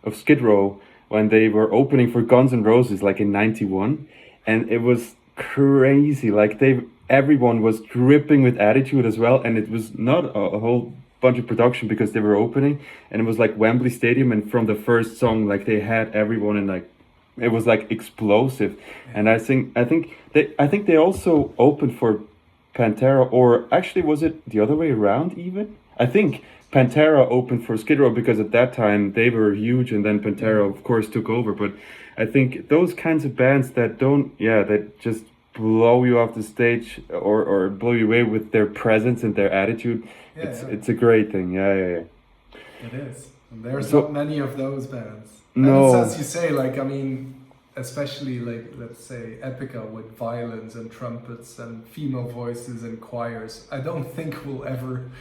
of Skid Row when they were opening for Guns N' Roses like in '91, and it was crazy. Like everyone was dripping with attitude as well, and it was not a whole bunch of production because they were opening, and it was like Wembley Stadium, and from the first song like they had everyone in like it was like explosive. And I think they also opened for Pantera, or actually was it the other way around even? I think Pantera opened for Skid Row because at that time they were huge, and then Pantera, of course, took over. But I think those kinds of bands that that just blow you off the stage or blow you away with their presence and their attitude, Yeah, it's a great thing. Yeah. It is. And there's So- not many of those bands. No. And it's as you say, like, I mean, especially like, let's say, Epica with violins and trumpets and female voices and choirs. I don't think we'll ever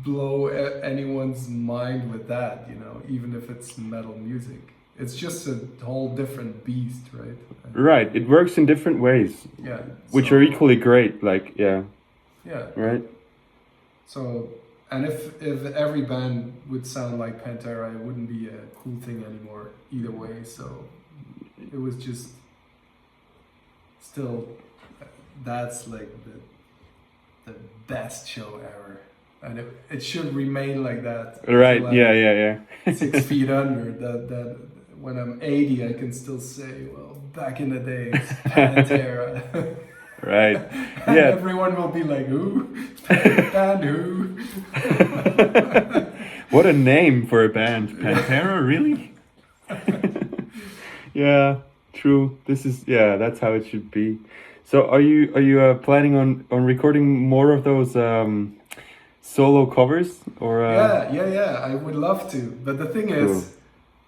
blow anyone's mind with that, you know, even if it's metal music. It's just a whole different beast, right? Right, it works in different ways, Yeah. which so- are equally great. Like, yeah, Yeah. right. So, and if every band would sound like Pantera, it wouldn't be a cool thing anymore either way. So it was just still, that's like the best show ever. And it should remain like that. Right, until I'm yeah. 6 feet under. That when I'm 80, I can still say, well, back in the days, Pantera. Right, And yeah. everyone will be like, who? Band who? What a name for a band, Pantera, really? Yeah, true. That's how it should be. So, are you planning on recording more of those solo covers or? Yeah. I would love to. But the thing is, Cool.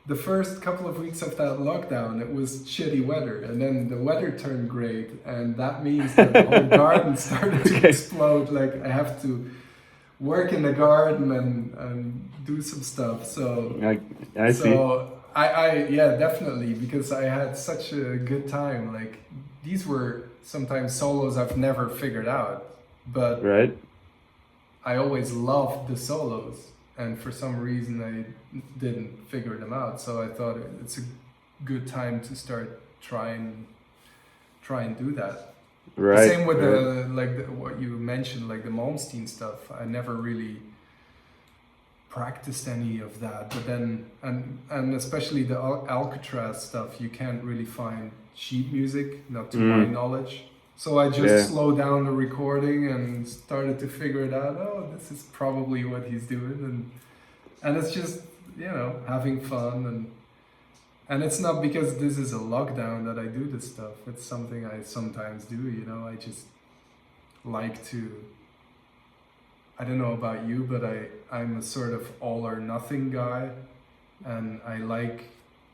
the first couple of weeks of that lockdown, it was shitty weather. And then the weather turned great. And that means that the whole garden started to Okay. explode. Like, I have to work in the garden and do some stuff. So, I see. so I yeah, definitely, because I had such a good time. Like, these were sometimes solos I've never figured out. But Right. I always loved the solos, and for some reason I didn't figure them out. So I thought it's a good time to start try and do that. Right. The same with right. what you mentioned, like the Malmsteen stuff. I never really practiced any of that, but then and especially the Alcatraz stuff, you can't really find sheet music, not to my knowledge. So I just slowed down the recording and started to figure it out. Oh, this is probably what he's doing, and it's just, you know, having fun, and it's not because this is a lockdown that I do this stuff. It's something I sometimes do, you know. I just like to, I don't know about you, but I'm a sort of all or nothing guy, and I like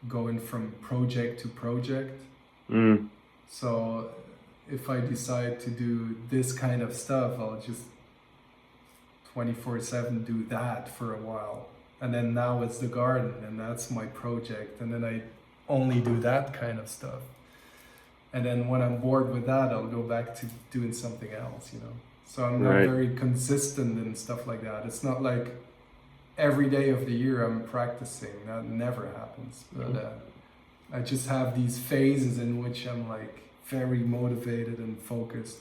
going from project to project. So if I decide to do this kind of stuff, I'll just 24/7 do that for a while. And then now it's the garden, and that's my project. And then I only do that kind of stuff. And then when I'm bored with that, I'll go back to doing something else, you know. So I'm not Right. very consistent and stuff like that. It's not like every day of the year I'm practicing. That never happens. But I just have these phases in which I'm like very motivated and focused.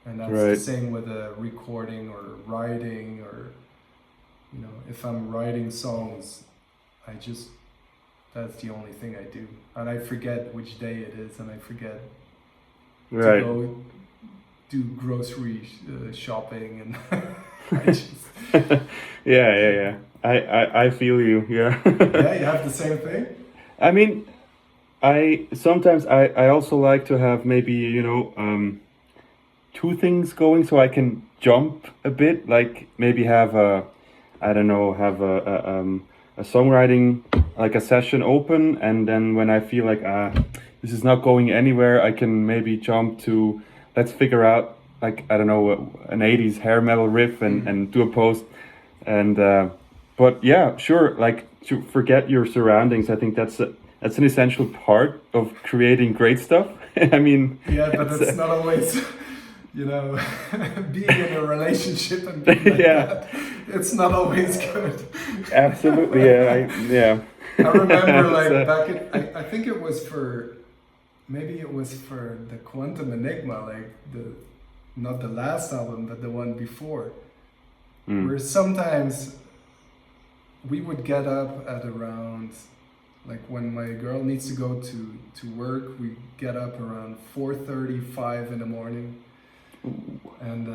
And that's Right. the same with recording or writing, or, you know, if I'm writing songs, that's the only thing I do. And I forget which day it is, and I forget Right. to go do grocery shopping, and I just, Yeah. I feel you. Yeah. yeah, you have the same thing? I mean, I also like to have maybe, you know, two things going so I can jump a bit, like maybe have a songwriting, like a session open, and then when I feel like this is not going anywhere, I can maybe jump to, let's figure out, like, I don't know, an 80s hair metal riff and do a post. And but yeah, sure, like, to forget your surroundings, I think that's an essential part of creating great stuff. I mean, Yeah, but it's not always, you know, being in a relationship and being like Yeah. that, it's not always good. absolutely, yeah. I remember, like, So- back in, I think it was for the Quantum Enigma, like not the last album, but the one before, where sometimes we would get up at around, like, when my girl needs to go to work, we get up around 4:35 in the morning. And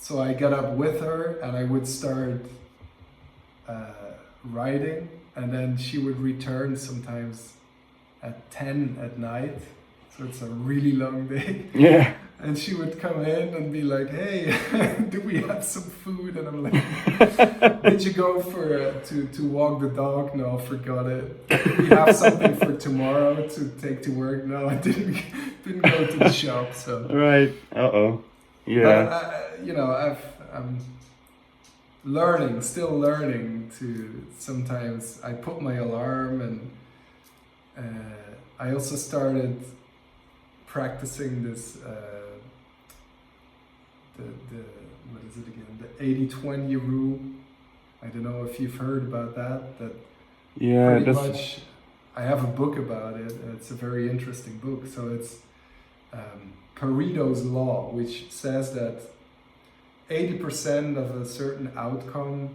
so I get up with her and I would start writing, and then she would return sometimes at 10 at night. So it's a really long day. Yeah. And she would come in and be like, "Hey, do we have some food?" And I'm like, "Did you go for to walk the dog? No, forgot it. Do we have something for tomorrow to take to work? No, I didn't go to the shop." So Right. Uh-oh. Yeah. but I'm still learning to. Sometimes I put my alarm, and I also started practicing this. The what is it again? The 80-20 rule. I don't know if you've heard about that. That Yeah, pretty that's much. I have a book about it. And it's a very interesting book. So it's Pareto's law, which says that 80% of a certain outcome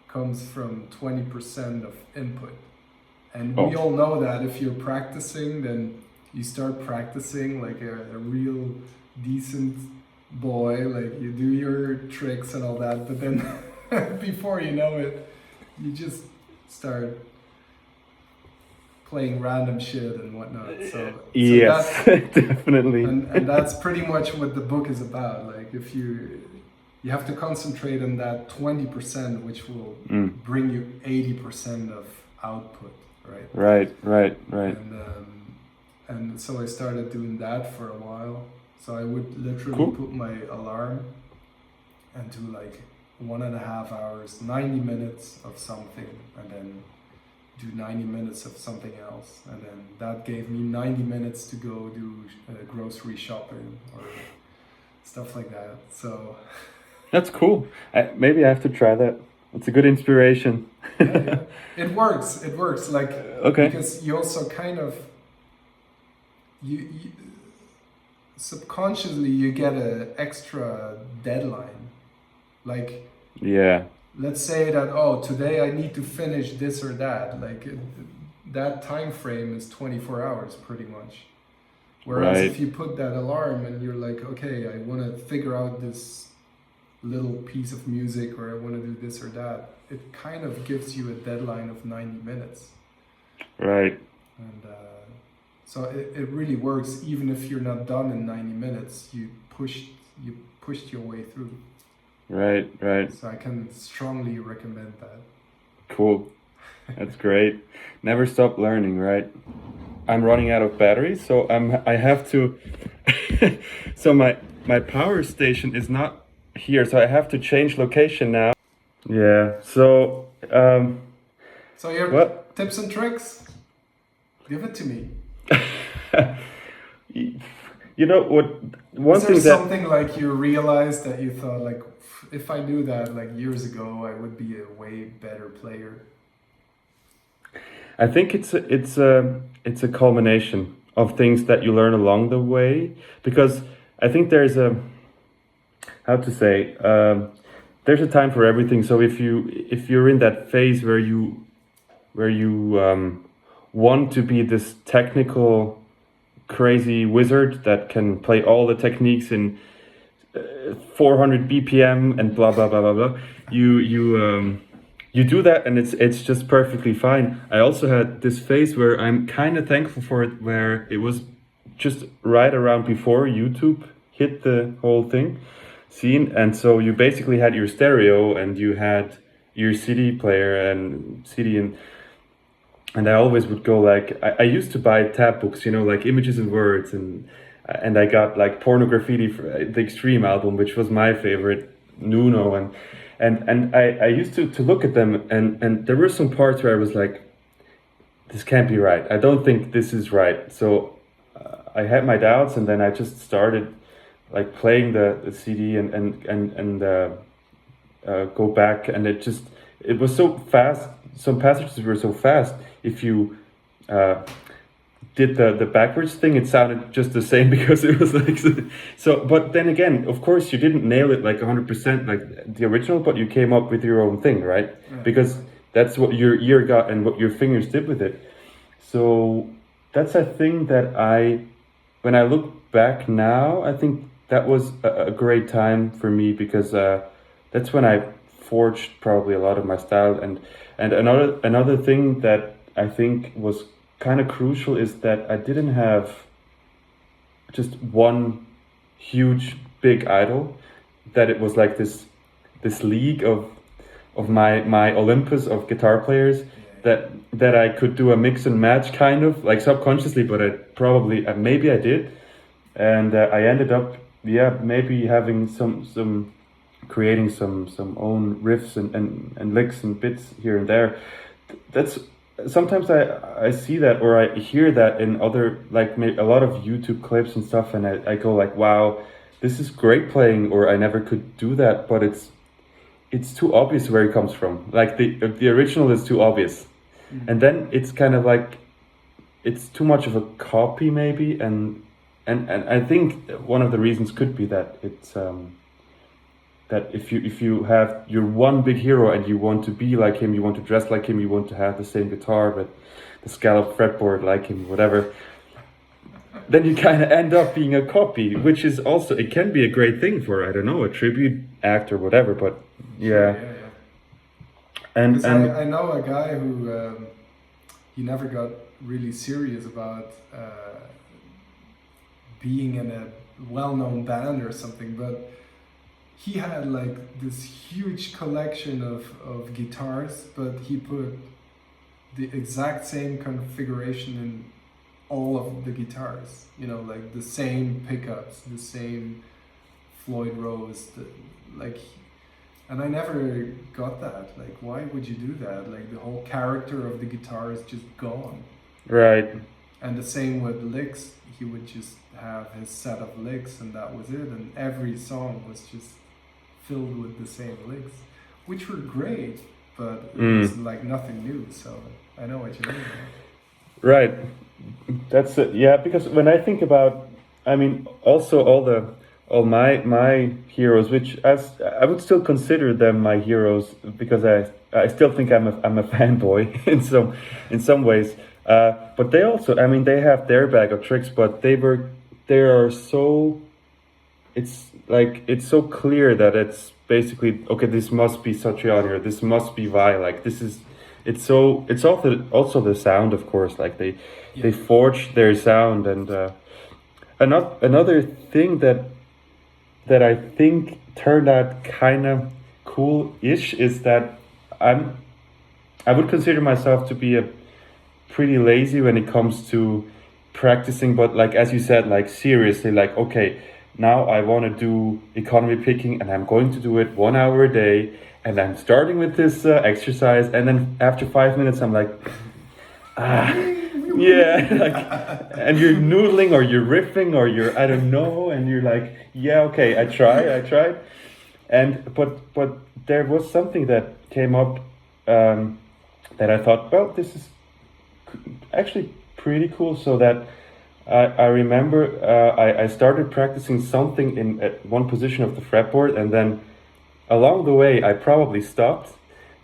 comes from 20% of input. And we all know that if you're practicing, then you start practicing like a real decent boy, like you do your tricks and all that, but then before you know it, you just start playing random shit and whatnot. So yes, definitely. And that's pretty much what the book is about. Like if you have to concentrate on that 20%, which will bring you 80% of output, right? Right. And so I started doing that for a while. So I would literally put my alarm and do like 1.5 hours, 90 minutes of something, and then do 90 minutes of something else. And then that gave me 90 minutes to go do grocery shopping or stuff like that. So that's cool. Maybe I have to try that. It's a good inspiration. yeah. It works. Like, because you also kind of, you subconsciously you get an extra deadline. Like, yeah, let's say that, today I need to finish this or that. Like that time frame is 24 hours pretty much. Whereas if you put that alarm and you're like, okay, I want to figure out this little piece of music, or I want to do this or that, it kind of gives you a deadline of 90 minutes. Right. And so it really works. Even if you're not done in 90 minutes, you pushed your way through. Right. So I can strongly recommend that. Cool. That's great. Never stop learning, right? I'm running out of batteries, so I have to so my power station is not here, so I have to change location now. Yeah. So so your tips and tricks? Give it to me. You know what? One Is there thing something like you realized that you thought like, if I knew that like years ago, I would be a way better player? I think it's a culmination of things that you learn along the way, because I think there's a there's a time for everything. So if you're in that phase where you want to be this technical crazy wizard that can play all the techniques in 400 BPM and blah blah blah blah blah, you do that and it's just perfectly fine. I also had this phase where I'm kind of thankful for it, where it was just right around before YouTube hit the whole scene, and so you basically had your stereo and you had your CD player and CD, and I always would go like, I used to buy tab books, like Images and Words, and I got like Pornography for the Extreme album, which was my favorite, Nuno, and I used to look at them, and there were some parts where I was like, this can't be right. I don't think this is right. So I had my doubts, and then I just started like playing the CD and go back, and it was so fast. Some passages were so fast. If you did the backwards thing, it sounded just the same, because it was like so. But then again, of course, you didn't nail it like 100% like the original, but you came up with your own thing, right? Yeah. Because that's what your ear got and what your fingers did with it. So that's a thing that when I look back now, I think that was a great time for me because that's when I forged probably a lot of my style. And another thing that I think was kind of crucial is that I didn't have just one huge big idol, that it was like this league of my Olympus of guitar players, that I could do a mix and match kind of like subconsciously, but I probably maybe I did, and I ended up maybe having some creating some own riffs and licks and bits here and there. That's sometimes I see that, or I hear that in other, like maybe a lot of YouTube clips and stuff, and I go like, wow, this is great playing, or I never could do that, but it's too obvious where it comes from. Like the original is too obvious, and then it's kind of like it's too much of a copy maybe, and I think one of the reasons could be that it's that if you have your one big hero and you want to be like him, you want to dress like him, you want to have the same guitar but the scalloped fretboard like him, whatever, then you kind of end up being a copy, which is also, it can be a great thing for, I don't know, a tribute act or whatever, but yeah. And I know a guy who he never got really serious about being in a well-known band or something, but he had like this huge collection of guitars, but he put the exact same configuration in all of the guitars, you know, like the same pickups, the same Floyd Rose, and I never got that. Like, why would you do that? Like, the whole character of the guitar is just gone. Right. And the same with licks. He would just have his set of licks and that was it. And every song was just filled with the same licks, which were great, but it was like nothing new. So I know what you mean. Right. That's it. Yeah, because when I think about, I mean, also all my heroes, which I would still consider them my heroes, because I still think I'm a fanboy in some ways. But they also, I mean, they have their bag of tricks, but they are so, it's like, it's so clear that it's basically, okay, this must be Satriani, or this must be Vi, like this is, it's also the sound, of course, like they forged their sound. And another thing that I think turned out kind of cool-ish is that I would consider myself to be a pretty lazy when it comes to practicing, but like, as you said, like seriously, like, okay, now I want to do economy picking and I'm going to do it 1 hour a day, and I'm starting with this exercise, and then after 5 minutes I'm like, yeah, like, and you're noodling or you're riffing or you're, I don't know, and you're like, yeah, okay, I tried, and but there was something that came up that I thought, well, this is actually pretty cool. So that I remember I started practicing something at one position of the fretboard, and then along the way I probably stopped,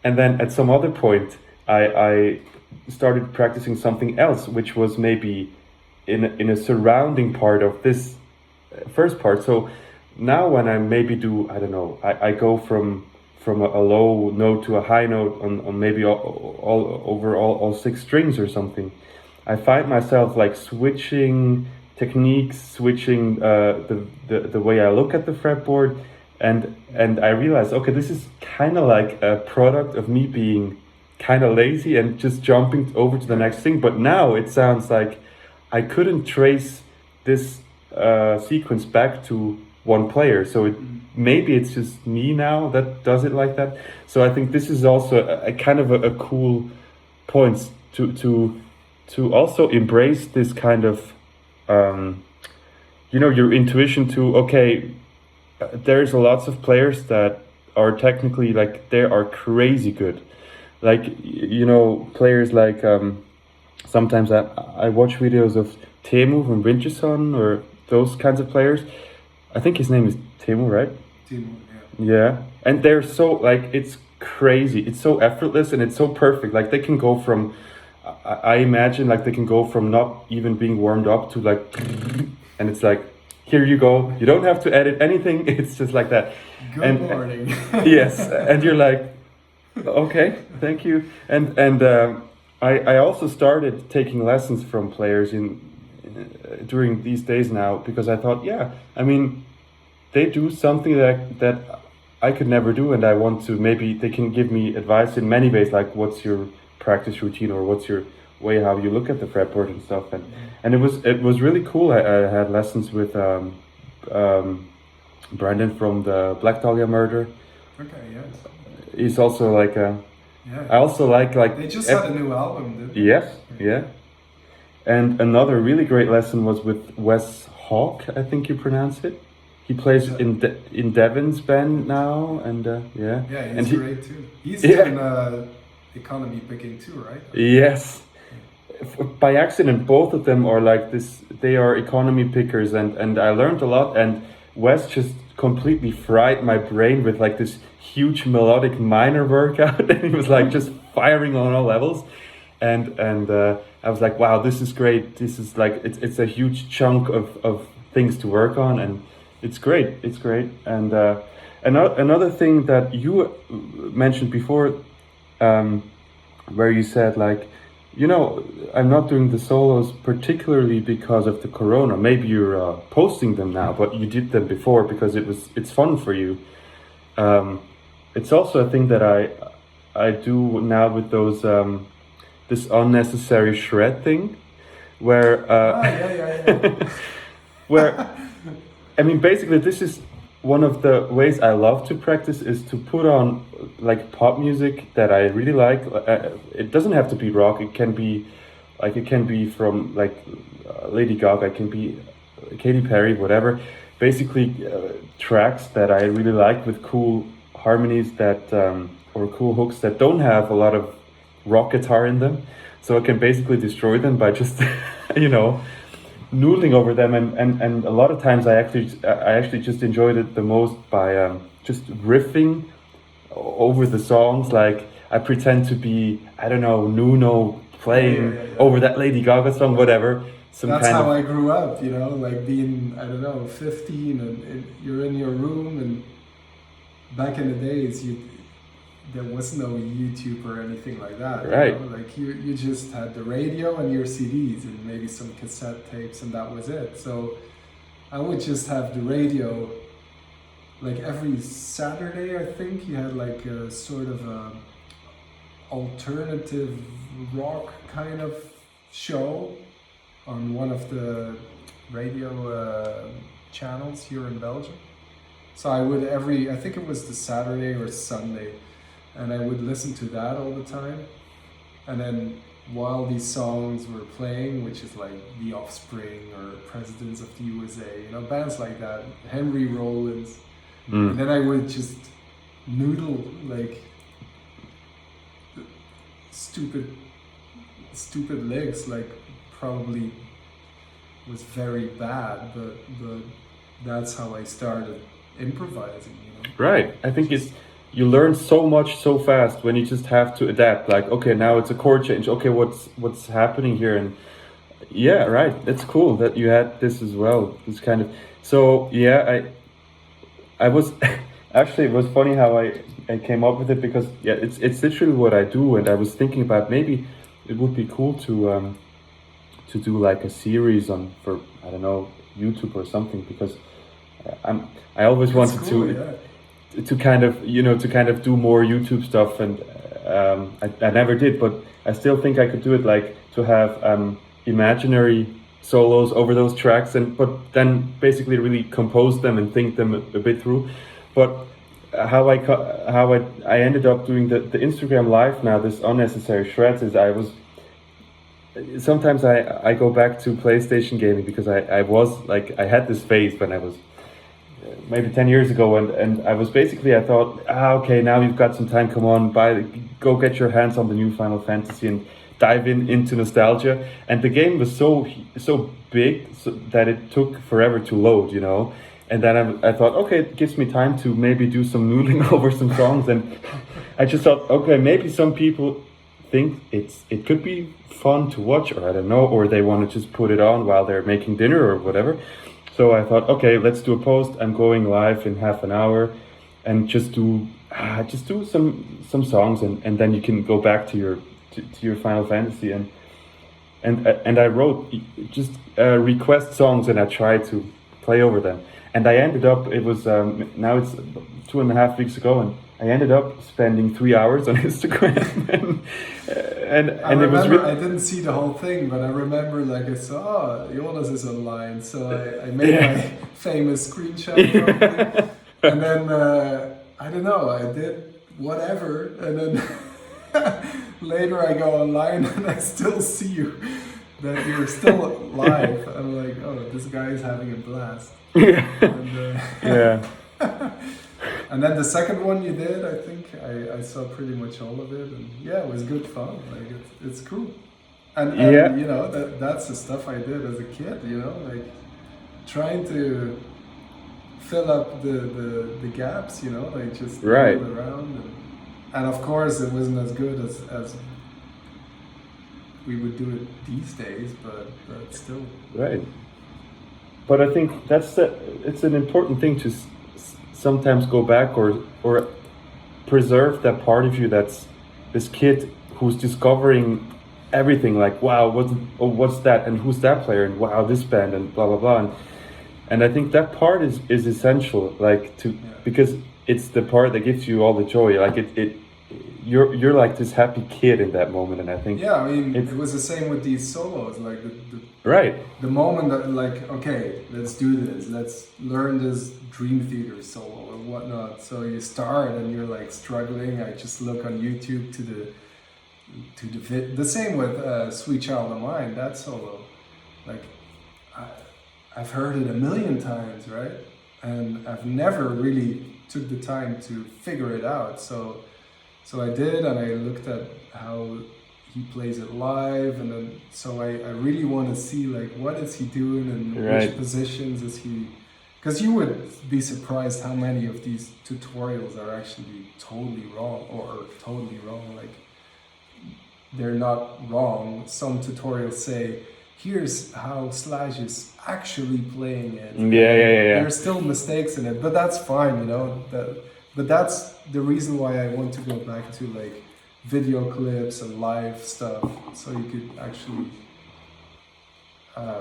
and then at some other point I started practicing something else, which was maybe in a surrounding part of this first part. So now when I maybe do, I don't know, I go from a low note to a high note on maybe all 6 strings or something, I find myself like switching techniques, switching the way I look at the fretboard, and I realized, okay, this is kind of like a product of me being kind of lazy and just jumping over to the next thing. But now it sounds like I couldn't trace this sequence back to one player, so maybe it's just me now that does it like that. So I think this is also a kind of a cool point to also embrace this kind of your intuition to, okay, there's lots of players that are technically, like, they are crazy good, like, players like sometimes I watch videos of Teemu from Winterson, or those kinds of players. I think his name is Teemu, right? Teemu, yeah. And they're so, like, it's crazy, it's so effortless and it's so perfect. Like, they can go from, I imagine, like, they can go from not even being warmed up to like, and it's like here you go. You don't have to edit anything. It's just like that. Good morning. Yes, and you're like, okay, thank you. And I also started taking lessons from players during these days now, because I thought, yeah, I mean, they do something that I could never do, and I want to, maybe they can give me advice in many ways, like what's your practice routine, or what's your way how you look at the fretboard and stuff. And it was really cool. I had lessons with Brandon from the Black Dahlia Murder. Okay, yes. He's also like a. Yeah. I also like They just had a new album, didn't they? Yes, yeah. And another really great lesson was with Wes Hawk, I think you pronounce it. He plays in Devin's band now, and yeah. Yeah, he's and great too. He's doing economy picking too, right? Yes. By accident, both of them are like this. They are economy pickers, and I learned a lot. And Wes just completely fried my brain with like this huge melodic minor workout, and he was like just firing on all levels. And I was like, wow, this is great. This is like it's a huge chunk of things to work on, and it's great. It's great. And another thing that you mentioned before, where you said like, you know, I'm not doing the solos particularly because of the corona. Maybe you're posting them now, but you did them before because it's fun for you. It's also a thing that I do now with those this unnecessary shred thing, where where I mean, basically this is one of the ways I love to practice, is to put on like pop music that I really like. It doesn't have to be rock. It can be from like Lady Gaga. It can be Katy Perry, whatever. Basically, tracks that I really like with cool harmonies that or cool hooks that don't have a lot of rock guitar in them. So I can basically destroy them by just noodling over them, and a lot of times I actually just enjoyed it the most by just riffing over the songs. Like I pretend to be, I don't know, Nuno playing over that Lady Gaga song, whatever. That's how I grew up, you know, like being, I don't know, 15 and you're in your room, and back in the days there was no YouTube or anything like that. Right. You know? Like you just had the radio and your CDs and maybe some cassette tapes, and that was it. So I would just have the radio, like every Saturday, I think you had like a sort of a alternative rock kind of show on one of the radio channels here in Belgium. So I would I think it was the Saturday or Sunday, and I would listen to that all the time. And then while these songs were playing, which is like The Offspring or Presidents of the USA, you know, bands like that, Henry Rollins, and then I would just noodle like stupid licks, like probably was very bad, but that's how I started improvising, you know. Right. I think you learn so much so fast when you just have to adapt. Like, okay, now it's a chord change. Okay, what's happening here? And yeah, right. It's cool that you had this as well. This kind of, so yeah, I was actually, it was funny how I came up with it, because yeah, it's literally what I do, and I was thinking about maybe it would be cool to do like a series for I don't know, YouTube or something, because I always wanted to kind of do more YouTube stuff, and I never did, but I still think I could do it, like to have imaginary solos over those tracks, but then basically really compose them and think them a bit through. But how I ended up doing the Instagram live now, this unnecessary shreds, is sometimes I go back to PlayStation gaming, because I had this phase when I was maybe 10 years ago, and I was basically, I thought, okay, now you've got some time, come on, go get your hands on the new Final Fantasy and dive into nostalgia. And the game was so big that it took forever to load, you know. And then I thought, okay, it gives me time to maybe do some noodling over some songs, and I just thought, okay, maybe some people think it could be fun to watch, or I don't know, or they want to just put it on while they're making dinner or whatever. So So I thought, okay, let's do a post. I'm going live in half an hour, and just do some songs, and then you can go back to your Final Fantasy, and I wrote just request songs, and I tried to play over them, and I ended up, it was now it's 2.5 weeks ago, and I ended up spending 3 hours on Instagram, and it was I didn't see the whole thing, but I remember like I saw Jonas is online, so I made my famous screenshot probably. And then I don't know, I did whatever, and then later I go online and I still see you, that you're still live. I'm like, oh, this guy is having a blast. And, yeah. and then the second one you did, I think I saw pretty much all of it, and yeah, it was good fun. Like it's cool, and you know that's the stuff I did as a kid. You know, like trying to fill up the gaps. You know, like just right around, and of course it wasn't as good as we would do it these days, but still. Right. But I think it's an important thing to sometimes go back or preserve that part of you that's this kid who's discovering everything, like, wow, what's that, and who's that player, and wow, this band, and blah blah blah, and I think that part is essential, like because it's the part that gives you all the joy, like you're like this happy kid in that moment, and I think I mean it was the same with these solos, like the moment that like, okay, let's do this, let's learn this Dream Theater solo or whatnot. So you start and you're like struggling. I just look on YouTube to the same with Sweet Child of Mine, that solo. Like I've heard it a million times, right? And I've never really took the time to figure it out. So I did, and I looked at how he plays it live, and then so I really want to see like what is he doing and which positions is he, because you would be surprised how many of these tutorials are actually totally wrong or totally wrong. Like they're not wrong. Some tutorials say here's how Slash is actually playing it. Yeah. There's still mistakes in it, but that's fine, you know. But that's the reason why I want to go back to like video clips and live stuff, so you could actually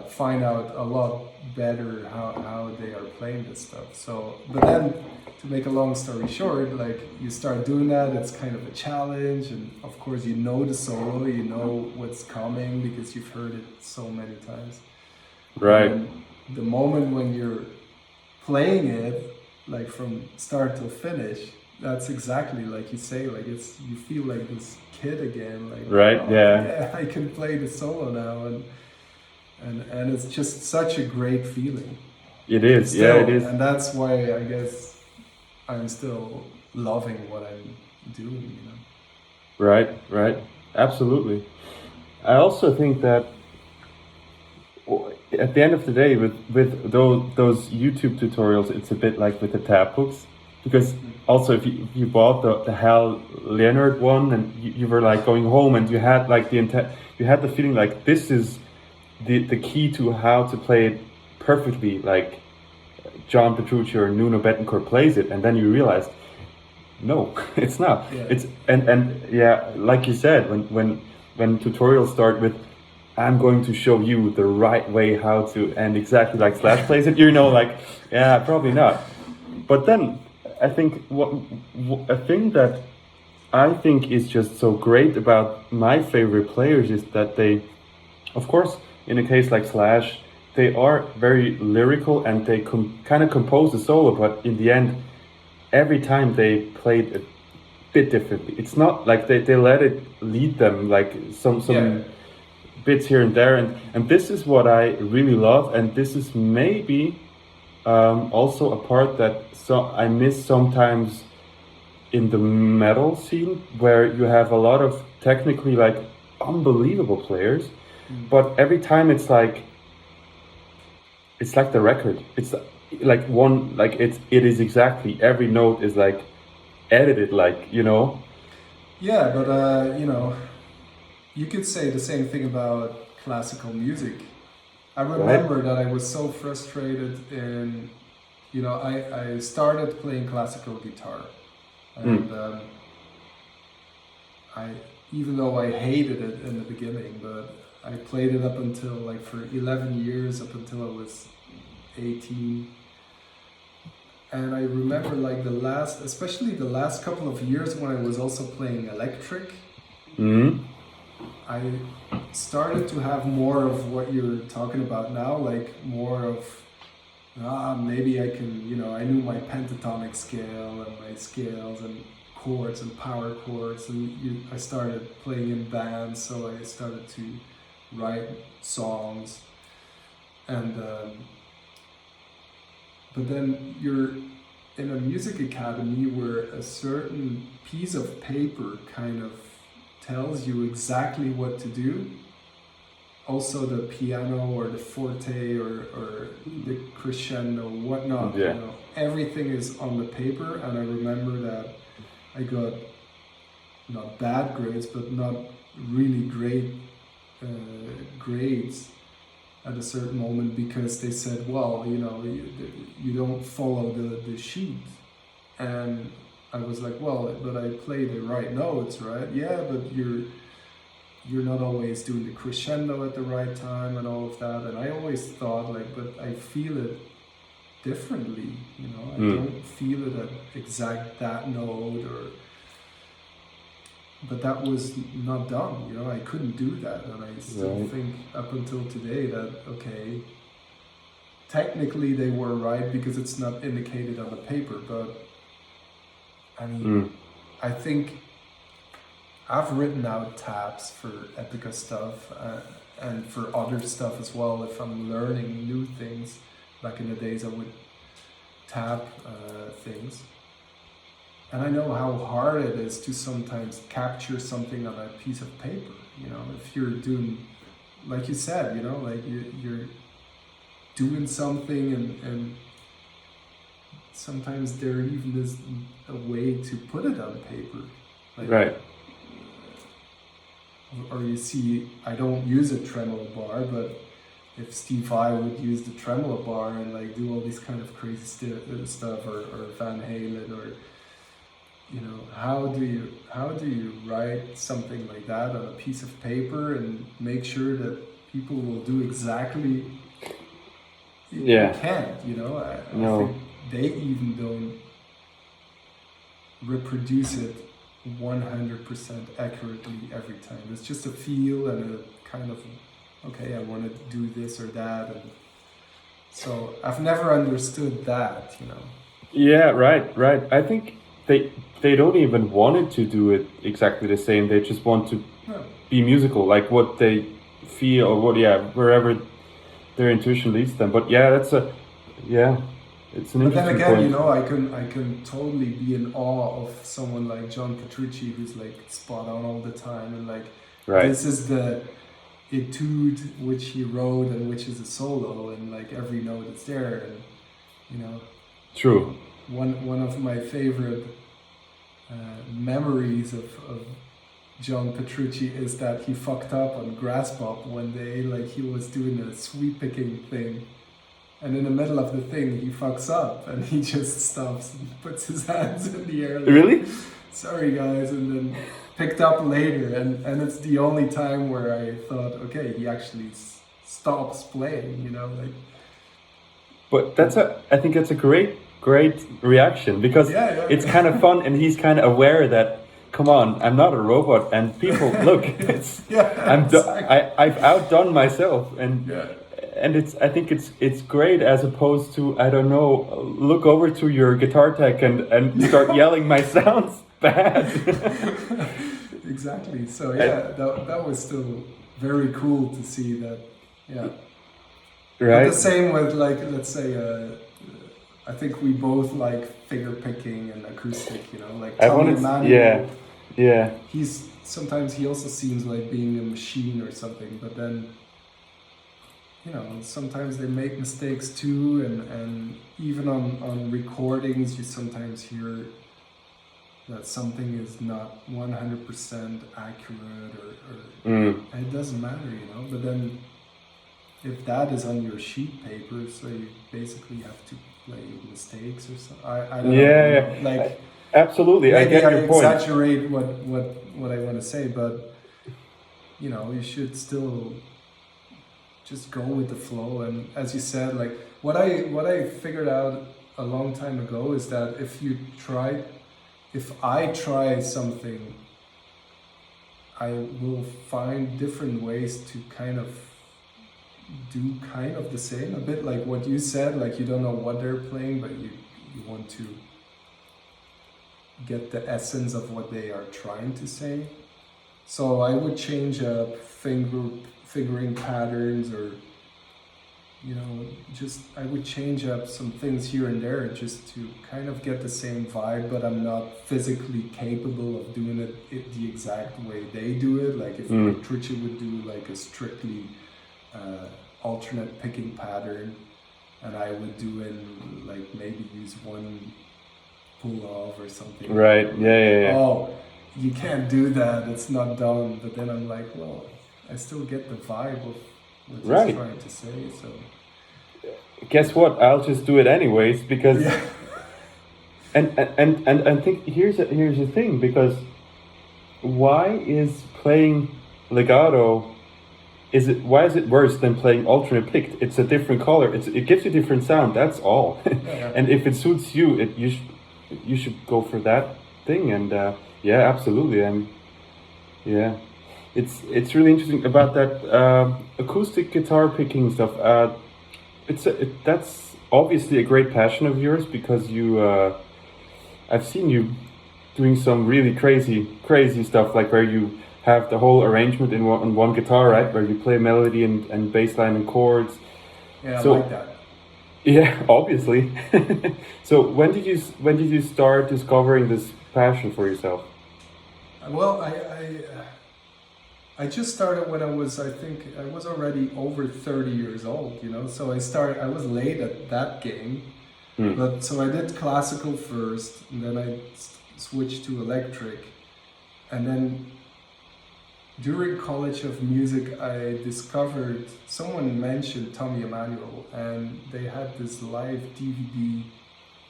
find out a lot better how they are playing this stuff. So, but then to make a long story short, like you start doing that, it's kind of a challenge, and of course you know the solo, you know what's coming because you've heard it so many times. Right. And the moment when you're playing it, like from start to finish, that's exactly like you say, like you feel like this kid again, like right, oh, yeah, I can play the solo now, and it's just such a great feeling. It is, still, yeah, it is, and that's why I guess I'm still loving what I'm doing, you know. Right, absolutely. I also think that at the end of the day, with those YouTube tutorials, it's a bit like with the tab hooks, because also if you bought the Hal Leonard one, and you were like going home and you had like you had the feeling like this is the key to how to play it perfectly, like John Petrucci or Nuno Bettencourt plays it, and then you realized no, it's not. Yeah. It's and yeah, like you said, when tutorials start with I'm going to show you the right way how to, and exactly like Slash plays it, you know, like, yeah, probably not. But then I think a thing that I think is just so great about my favorite players is that they, of course, in a case like Slash, they are very lyrical and they kind of compose the solo, but in the end, every time they played a bit differently. It's not like they let it lead them, like some bits here and there, and this is what I really love, and this is maybe also a part that I miss sometimes in the metal scene, where you have a lot of technically like unbelievable players, but every time it's like the record. It's like one, like it is exactly, every note is like edited, like, you know. Yeah, but you know, you could say the same thing about classical music. I remember that I was so frustrated in, you know, I started playing classical guitar, and even though I hated it in the beginning, but I played it up until like for 11 years, up until I was 18. And I remember like especially the last couple of years when I was also playing electric, I started to have more of what you're talking about now, like more of, maybe I can, you know, I knew my pentatonic scale and my scales and chords and power chords, and I started playing in bands, so I started to write songs, and but then you're in a music academy where a certain piece of paper kind of tells you exactly what to do. Also the piano or the forte or the crescendo, whatnot, you know, everything is on the paper. And I remember that I got not bad grades, but not really great grades at a certain moment, because they said, well, you know, you don't follow the sheet. And I was like, well, but I play the right notes, right? Yeah, but you're not always doing the crescendo at the right time and all of that. And I always thought like, but I feel it differently, you know, I don't feel it at exact that note, but that was not done, you know, I couldn't do that. And I still think up until today that, okay, technically they were right because it's not indicated on the paper, but I mean, I think I've written out tabs for Epica stuff and for other stuff as well. If I'm learning new things, back in the days I would tab things. And I know how hard it is to sometimes capture something on a piece of paper. You know, if you're doing, like you said, you know, like you're doing something and sometimes there even is a way to put it on paper. Like, right. Or you see, I don't use a tremolo bar, but if Steve Vai would use the tremolo bar and like do all these kind of crazy stuff, or Van Halen, or you know, how do you write something like that on a piece of paper and make sure that people will do exactly? You can't, you know. I think they even don't reproduce it 100% accurately every time. It's just a feel and a kind of, okay, I want to do this or that, and so I've never understood that, you know. Yeah, right. I think they don't even want it to do it exactly the same. They just want to be musical, like what they feel or what, wherever their intuition leads them. But it's an interesting But then again, point. you know, I can totally be in awe of someone like John Petrucci, who's like spot on all the time, and like this is the etude which he wrote and which is a solo, and like every note is there, and you know. True. One of my favorite memories of John Petrucci is that he fucked up on Grass Pop one day, like he was doing a sweep picking thing, and in the middle of the thing he fucks up and he just stops and puts his hands in the air. Like, really? Sorry guys, and then picked up later, and it's the only time where I thought, okay, he actually stops playing, you know, like. But I think that's a great reaction, because it's kind of fun, and he's kind of aware that, come on, I'm not a robot, and people look, it's I've outdone myself, and I think it's great, as opposed to, I don't know, look over to your guitar tech and start yelling my sounds bad. Exactly. So that was still very cool to see that. Right. But the same with, like, let's say, I think we both like finger picking and acoustic, you know, like Tommy Emmanuel. Sometimes he also seems like being a machine or something, but then, you know, sometimes they make mistakes too, and even on recordings you sometimes hear that something is not 100% accurate, or and it doesn't matter, you know, but then if that is on your sheet paper, so you basically have to play mistakes or something. I don't know. Yeah, Like absolutely. I maybe get I your point. exaggerate what I want to say, but you should still just go with the flow. And as you said, like what I figured out a long time ago is that if I try something, I will find different ways to kind of do kind of the same, a bit like what you said, like you don't know what they're playing, but you want to get the essence of what they are trying to say. So I would change up fingering patterns, or just I would change up some things here and there just to kind of get the same vibe, but I'm not physically capable of doing it the exact way they do it. Like if Patricia would do like a strictly alternate picking pattern, and I would do in like maybe use one pull off or something. Right, yeah. Oh, you can't do that, it's not done. But then I'm like, well, I still get the vibe of what he's trying to say, so... Guess what? I'll just do it anyways, because... Yeah. And I think here's the thing, because why is playing legato... Why is it worse than playing alternate picked? It's a different color. It gives you a different sound. That's all. Yeah. And if it suits you, you should go for that thing. And yeah, absolutely. And yeah, it's really interesting about that acoustic guitar picking stuff. That's obviously a great passion of yours, because I've seen you doing some really crazy stuff, like where you have the whole arrangement on one guitar, right? Where you play melody and bass line and chords. Yeah, so, I like that. Yeah, obviously. So when did you start discovering this passion for yourself? Well, I just started when I was already over 30 years old, So I was late at that game, but so I did classical first, and then I switched to electric, and then during College of Music, I discovered, someone mentioned Tommy Emmanuel, and they had this live DVD,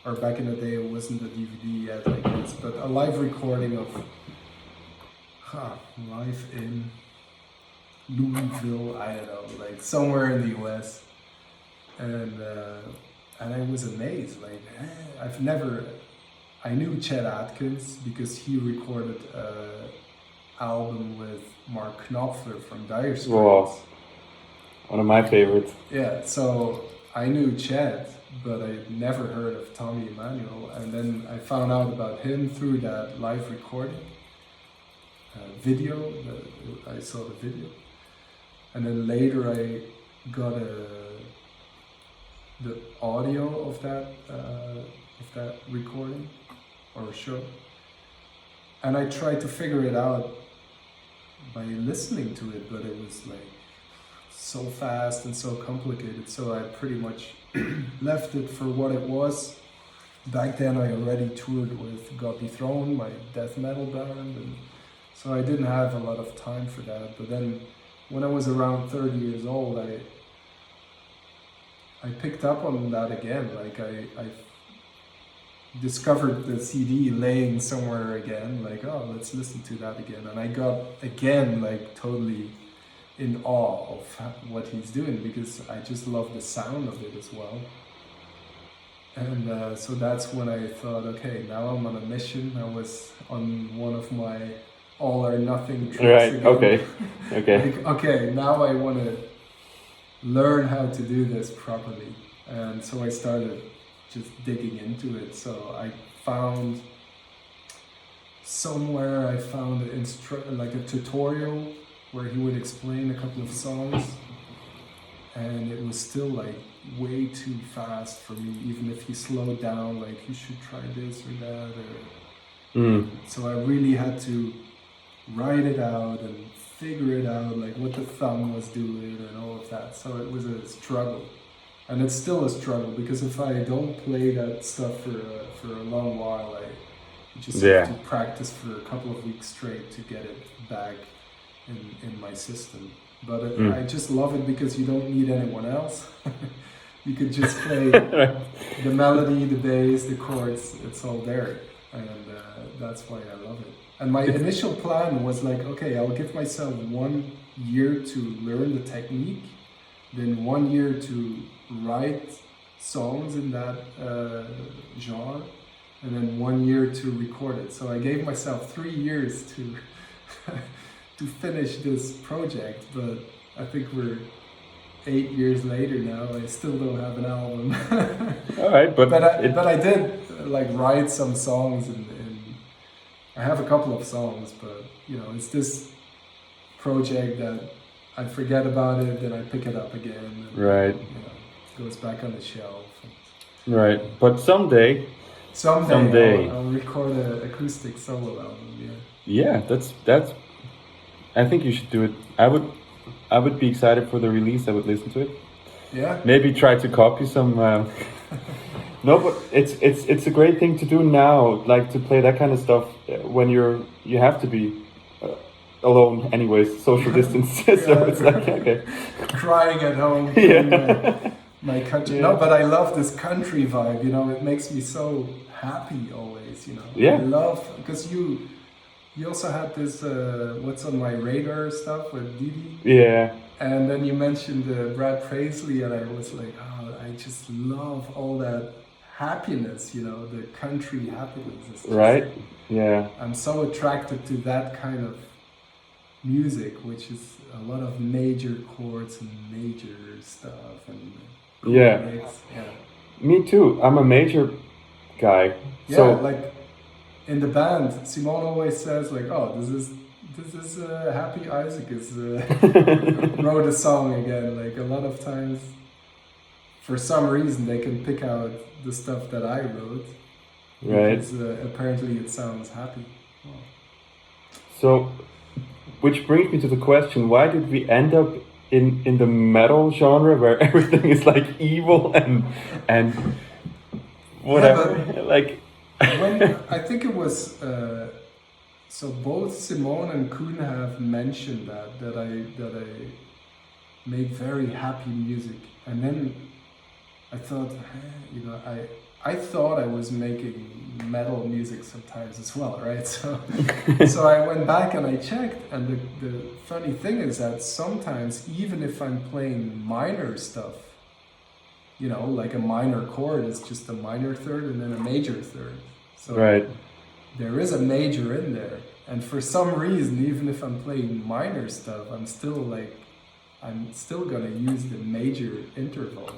or back in the day it wasn't a DVD yet, I guess, but a live recording of live in Louisville, I don't know, like somewhere in the US, and I was amazed, like I knew Chet Atkins because he recorded album with Mark Knopfler from Dire Straits. Whoa. One of my favorites. Yeah, so I knew Chet, but I never heard of Tommy Emmanuel, and then I found out about him through that live recording video. I saw the video, and then later I got the audio of that recording or show, and I tried to figure it out by listening to it, but it was like so fast and so complicated, so I pretty much left it for what it was. Back then I already toured with God Dethroned, my death metal band, and so I didn't have a lot of time for that. But then when I was around 30 years old, I picked up on that again. Like I discovered the CD laying somewhere again, like, oh, let's listen to that again. And I got again like totally in awe of what he's doing, because I just love the sound of it as well. And so that's when I thought, okay, now I'm on a mission. I was on one of my all or nothing trips. Right, again. okay. Like, okay, now I want to learn how to do this properly. And so I started just digging into it. So I found somewhere, like a tutorial where he would explain a couple of songs, and it was still like way too fast for me, even if he slowed down, like you should try this or that, so I really had to write it out and figure it out, like what the thumb was doing and all of that. So it was a struggle, and it's still a struggle, because if I don't play that stuff for a long while, I just have to practice for a couple of weeks straight to get it back in my system. but I just love it because you don't need anyone else. You could just play the melody, the bass, the chords, it's all there. And that's why I love it. And my initial plan was like, okay, I'll give myself 1 year to learn the technique, then 1 year to write songs in that genre, and then 1 year to record it. So I gave myself 3 years to to finish this project, but I think we're 8 years later now. I still don't have an album. All right, but I did like write some songs, and I have a couple of songs, but you know, it's this project that I forget about it, then I pick it up again. And, right. You know, it goes back on the shelf. Right, but someday I'll record an acoustic solo album. Yeah, that's. I think you should do it. I would be excited for the release. I would listen to it. Yeah. Maybe try to copy some. No, but it's a great thing to do now, like to play that kind of stuff when you have to be alone anyways, social distance. So it's like, okay. Crying at home. Yeah. My country. Yeah. No, but I love this country vibe, you know, it makes me so happy always, you know. Yeah. I love, because you also had this What's on My Radar stuff with Didi. Yeah. And then you mentioned Brad Paisley, and I was like, oh, I just love all that happiness, you know, the country happiness. It's just, right? Yeah. I'm so attracted to that kind of music, which is a lot of major chords and major stuff and yeah. Yeah. Me too. I'm a major guy. Yeah, so like in the band, Simone always says like, "Oh, this is Happy Isaac is wrote a song again." Like a lot of times, for some reason, they can pick out the stuff that I wrote. Right. Because apparently it sounds happy. Wow. So, which brings me to the question: why did we end up in the metal genre where everything is like evil and whatever? Yeah, like, I think it was so both Simone and Kuhn have mentioned that I make very happy music, and then I thought, you know, I thought I was making metal music sometimes as well, right? So I went back and I checked, and the funny thing is that sometimes, even if I'm playing minor stuff, you know, like a minor chord is just a minor third and then a major third. So right. There is a major in there, and for some reason, even if I'm playing minor stuff, I'm still gonna use the major interval.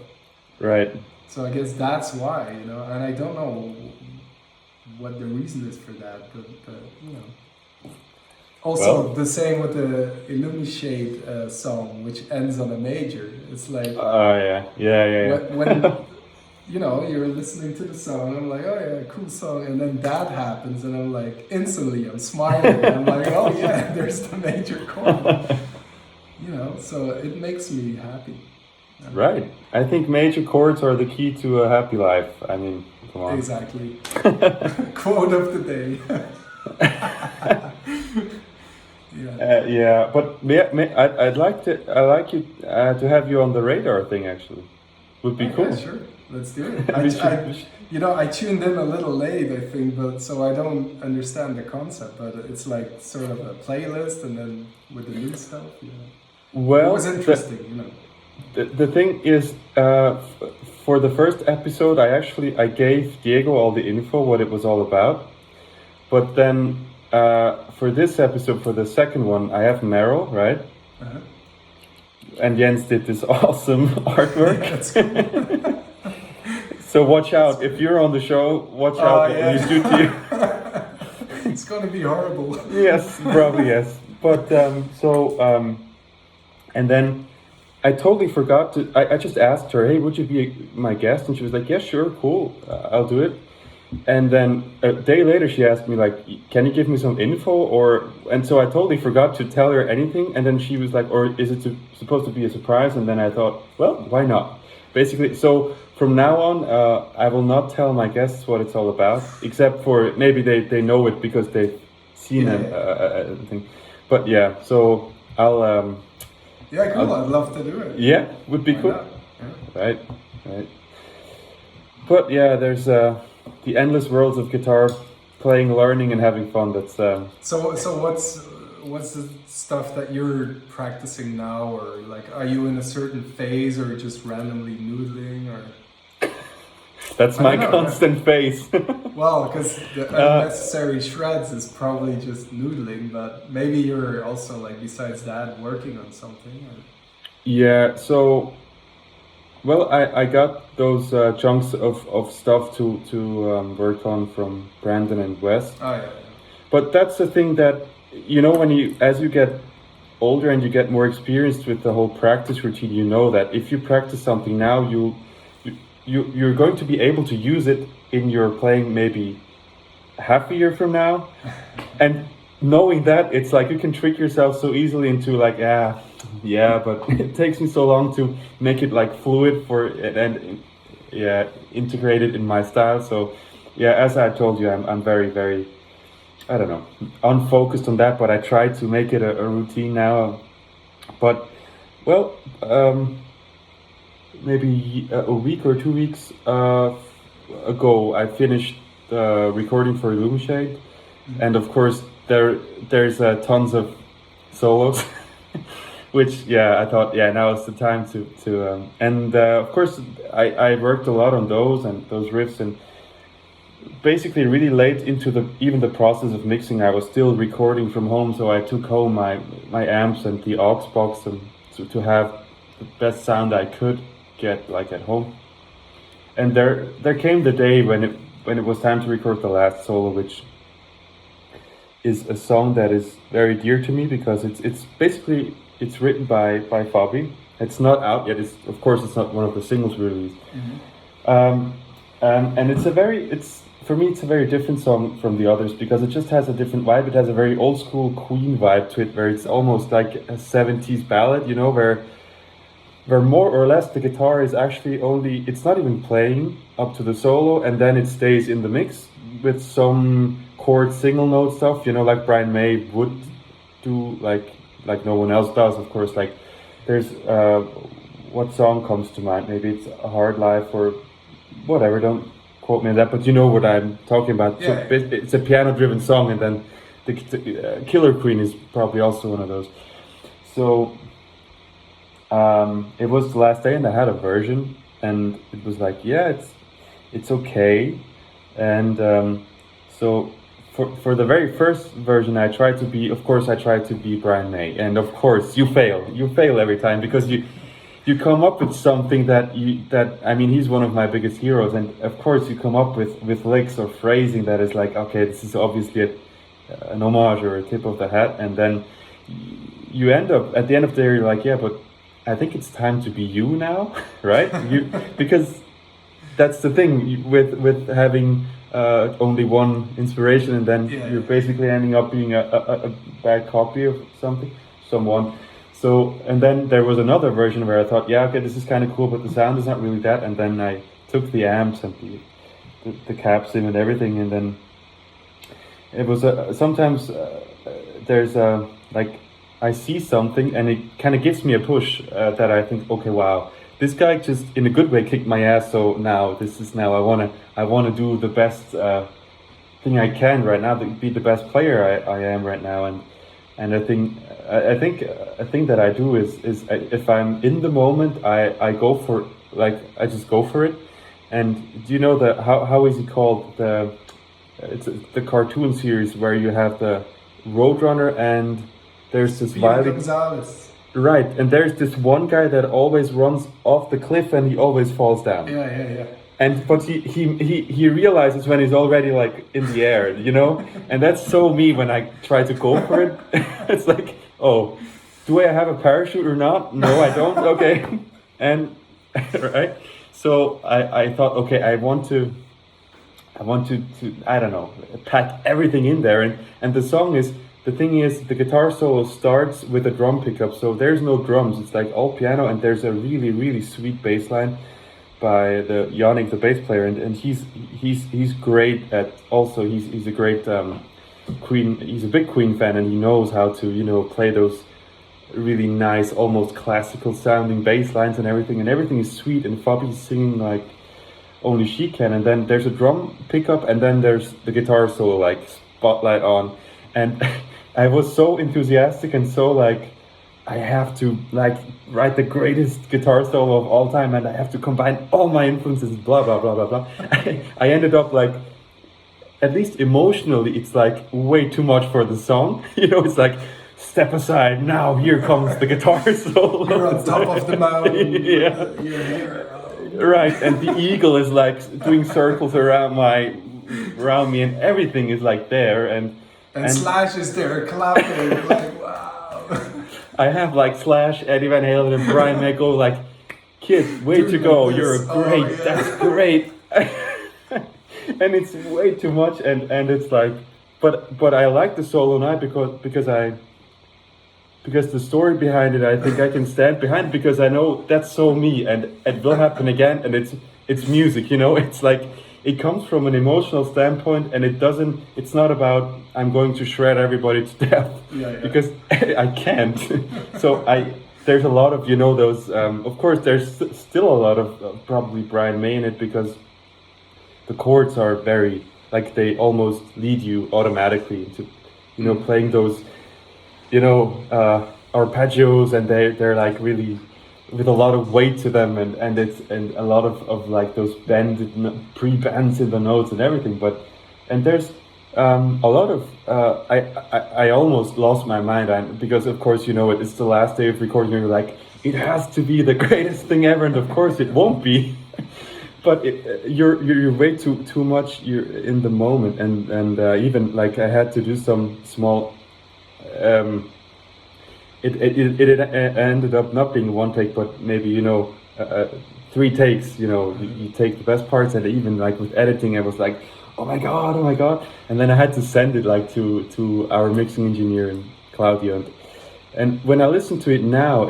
Right. So I guess that's why, you know, and I don't know what the reason is for that, but you know. Also, the same with the Eluveitie song, which ends on a major. It's like, yeah. When you know, you're listening to the song, I'm like, oh yeah, cool song, and then that happens, and I'm like, instantly, I'm smiling, I'm like, oh yeah, there's the major chord. You know, so it makes me happy. Right. I think major chords are the key to a happy life. I mean, come on. Exactly. Quote of the day. Yeah, but I'd like you to have you on the radar thing. Actually, would be cool. Yeah, sure. Let's do it. I tuned in a little late, I think, but so I don't understand the concept. But it's like sort of a playlist, and then with the new stuff. You know. Well, it was interesting, you know. The thing is, for the first episode, I gave Diego all the info, what it was all about. But then for this episode, for the second one, I have Meryl, right? Uh-huh. And Jens did this awesome artwork. Yeah, that's cool. So watch out. If you're on the show, watch out what you do to you. It's going to be horrible. Yes, probably yes. But and then I totally forgot to. I just asked her, "Hey, would you be my guest?" And she was like, "Yeah, sure, cool, I'll do it." And then a day later, she asked me like, "Can you give me some info?" And so I totally forgot to tell her anything. And then she was like, "Or is it supposed to be a surprise?" And then I thought, well, why not? Basically, so from now on, I will not tell my guests what it's all about, except for maybe they know it because they've seen a thing. But yeah, so I'll. Yeah, cool. I'd love to do it. Yeah, would be Why cool. not? Yeah. Right. But yeah, there's the endless worlds of guitar playing, learning, and having fun. That's So what's the stuff that you're practicing now, or like, are you in a certain phase, or just randomly noodling, or? that's I my don't know, constant phase. Well, because the unnecessary shreds is probably just noodling, but maybe you're also, like, besides that, working on something. Or... Yeah, so well, I got those chunks of stuff to work on from Brandon and Wes. Oh yeah. But that's the thing that, you know, when you as you get older and you get more experienced with the whole practice routine, you know that if you practice something now, you're going to be able to use it in your playing maybe half a year from now. And knowing that, it's like you can trick yourself so easily into like, yeah, but it takes me so long to make it like fluid for it and yeah, integrate it in my style. So yeah, as I told you, I'm very, very, I don't know, unfocused on that, but I try to make it a routine now. But well, maybe a week or 2 weeks ago, I finished recording for Eluveitie, and of course there's tons of solos, which I thought now is the time to and of course I worked a lot on those and those riffs, and basically really late into even the process of mixing, I was still recording from home, so I took home my amps and the aux box and to have the best sound I could get like at home. And there came the day when it was time to record the last solo, which is a song that is very dear to me because it's basically written by Fabi. It's not out yet. Of course it's not one of the singles we released. And for me it's a very different song from the others because it just has a different vibe. It has a very old school Queen vibe to it, where it's almost like a 70s ballad, you know, where more or less the guitar is actually it's not even playing up to the solo, and then it stays in the mix with some chord single note stuff, you know, like Brian May would do, like no one else does, of course. Like there's what song comes to mind? Maybe it's A Hard Life or whatever, don't quote me on that, but you know what I'm talking about. Yeah. So it's a piano driven song, and then the Killer Queen is probably also one of those. So it was the last day and I had a version, and it was like, it's okay. And so for the very first version I tried to be Brian May, and of course you fail every time, because you come up with something that I mean, he's one of my biggest heroes, and of course you come up with licks or phrasing that is like, okay, this is obviously an homage or a tip of the hat, and then you end up at the end of the day, you're like, but I think it's time to be you now, right? Because that's the thing with having only one inspiration, and then you're basically ending up being a bad copy of someone. So, and then there was another version where I thought, okay, this is kind of cool, but the sound is not really that. And then I took the amps and the caps in and everything, and then it was sometimes there's like, I see something and it kind of gives me a push that I think, okay, wow, this guy just in a good way kicked my ass. So now I wanna do the best thing I can right now, to be the best player I am right now. And I think a thing that I do is if I'm in the moment, I go for, like, I just go for it. And do you know how is it called, it's the cartoon series where you have the Roadrunner and there's this Gonzalez. Right, and there's this one guy that always runs off the cliff and he always falls down. Yeah. But he realizes when he's already like in the air, you know? And that's so me when I try to go for it. It's like, oh, do I have a parachute or not? No, I don't. Okay. And right. So I thought, okay, I want to I don't know, pack everything in there, and the song is, the thing is, the guitar solo starts with a drum pickup, so there's no drums, it's like all piano, and there's a really, really sweet bass line by Yannick, the bass player, and he's great at, also he's a great Queen, he's a big Queen fan, and he knows how to, you know, play those really nice, almost classical sounding bass lines and everything is sweet, and Fabi's singing like only she can, and then there's a drum pickup, and then there's the guitar solo, like spotlight on, and I was so enthusiastic and so like, I have to like write the greatest guitar solo of all time, and I have to combine all my influences, blah blah blah blah blah. I ended up like, at least emotionally, it's like way too much for the song. You know, it's like, step aside now. Here comes the guitar solo. You're on top of the mountain. Yeah. You're here. Right, and the eagle is like doing circles around me, and everything is like there, and Slash is there clapping. Like, wow. I have like Slash, Eddie Van Halen, and Brian May go like, kid, way to go, you're great, that's great. And it's way too much, and it's like, but I like the solo now because the story behind it, I think I can stand behind it, because I know that's so me, and it will happen again, and it's music, you know. It's like, it comes from an emotional standpoint, and it's not about I'm going to shred everybody to death, because I can't. So there's a lot of, you know, those, of course there's still a lot of probably Brian May in it, because the chords are very, like, they almost lead you automatically into, you know, playing those, you know, arpeggios, and they're like really with a lot of weight to them, and a lot of like those pre-bends in the notes and everything. And there's a lot of I almost lost my mind, because of course, you know, it's the last day of recording, and you're like, it has to be the greatest thing ever, and of course it won't be. But you're way too much. You're in the moment, and even like I had to do some small. It ended up not being one take, but maybe, you know, 3 takes. You know, you take the best parts, and even like with editing, I was like, oh my god, and then I had to send it like to our mixing engineer and Claudio, and when I listen to it now,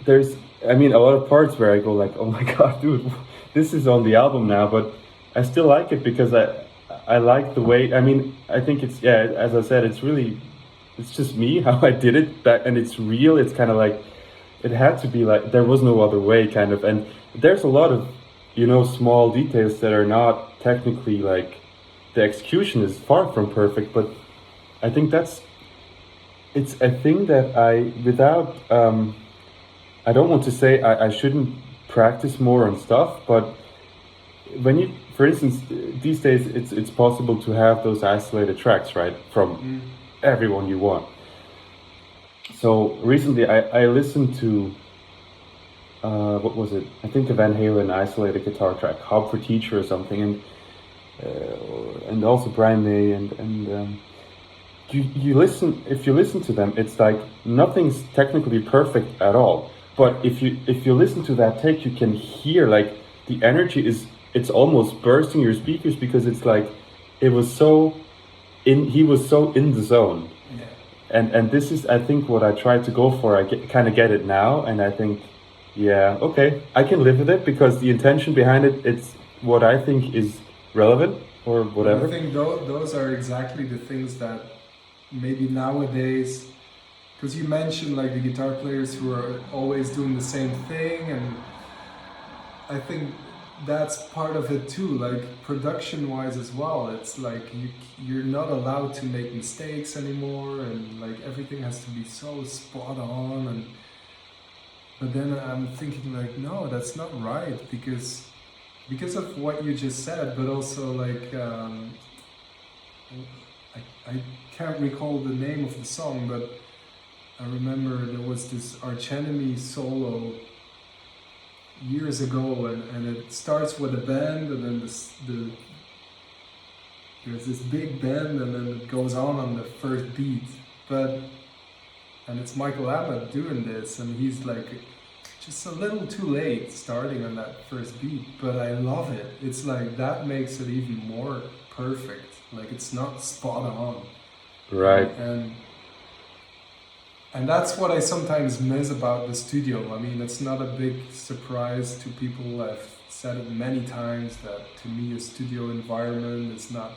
there's, I mean, a lot of parts where I go like, oh my god, dude, this is on the album now, but I still like it because I like the way, I mean, I think it's, yeah, as I said, it's just me, how I did it back, and it's real. It's kind of like, it had to be like, there was no other way, kind of, and there's a lot of, you know, small details that are not technically, like, the execution is far from perfect, but I think it's a thing that I don't want to say I shouldn't practice more on stuff, but when you, for instance, these days it's possible to have those isolated tracks, right, from everyone you want. So recently I listened to what was it? I think the Van Halen isolated guitar track, Hub for Teacher or something, and also Brian May, and you listen, if you listen to them, it's like nothing's technically perfect at all. But if you listen to that take, you can hear like the energy it's almost bursting your speakers, because it's like he was so in the zone. Yeah. And this is, I think, what I try to go for. I kind of get it now, and I think, yeah, okay, I can live with it, because the intention behind it's what I think is relevant or whatever. I think those are exactly the things that maybe nowadays, because you mentioned like the guitar players who are always doing the same thing, and I think that's part of it too, like production wise as well. It's like you're not allowed to make mistakes anymore, and like everything has to be so spot on, but then I'm thinking like, no, that's not right, because of what you just said, but also like I can't recall the name of the song, but I remember there was this Arch Enemy solo years ago, and it starts with a bend, and then there's this big bend, and then it goes on the first beat, and it's Michael Abbott doing this, and he's like just a little too late starting on that first beat, but I love it. It's like that makes it even more perfect. Like it's not spot on. Right. And that's what I sometimes miss about the studio. I mean, it's not a big surprise to people. I've said it many times that to me a studio environment is not,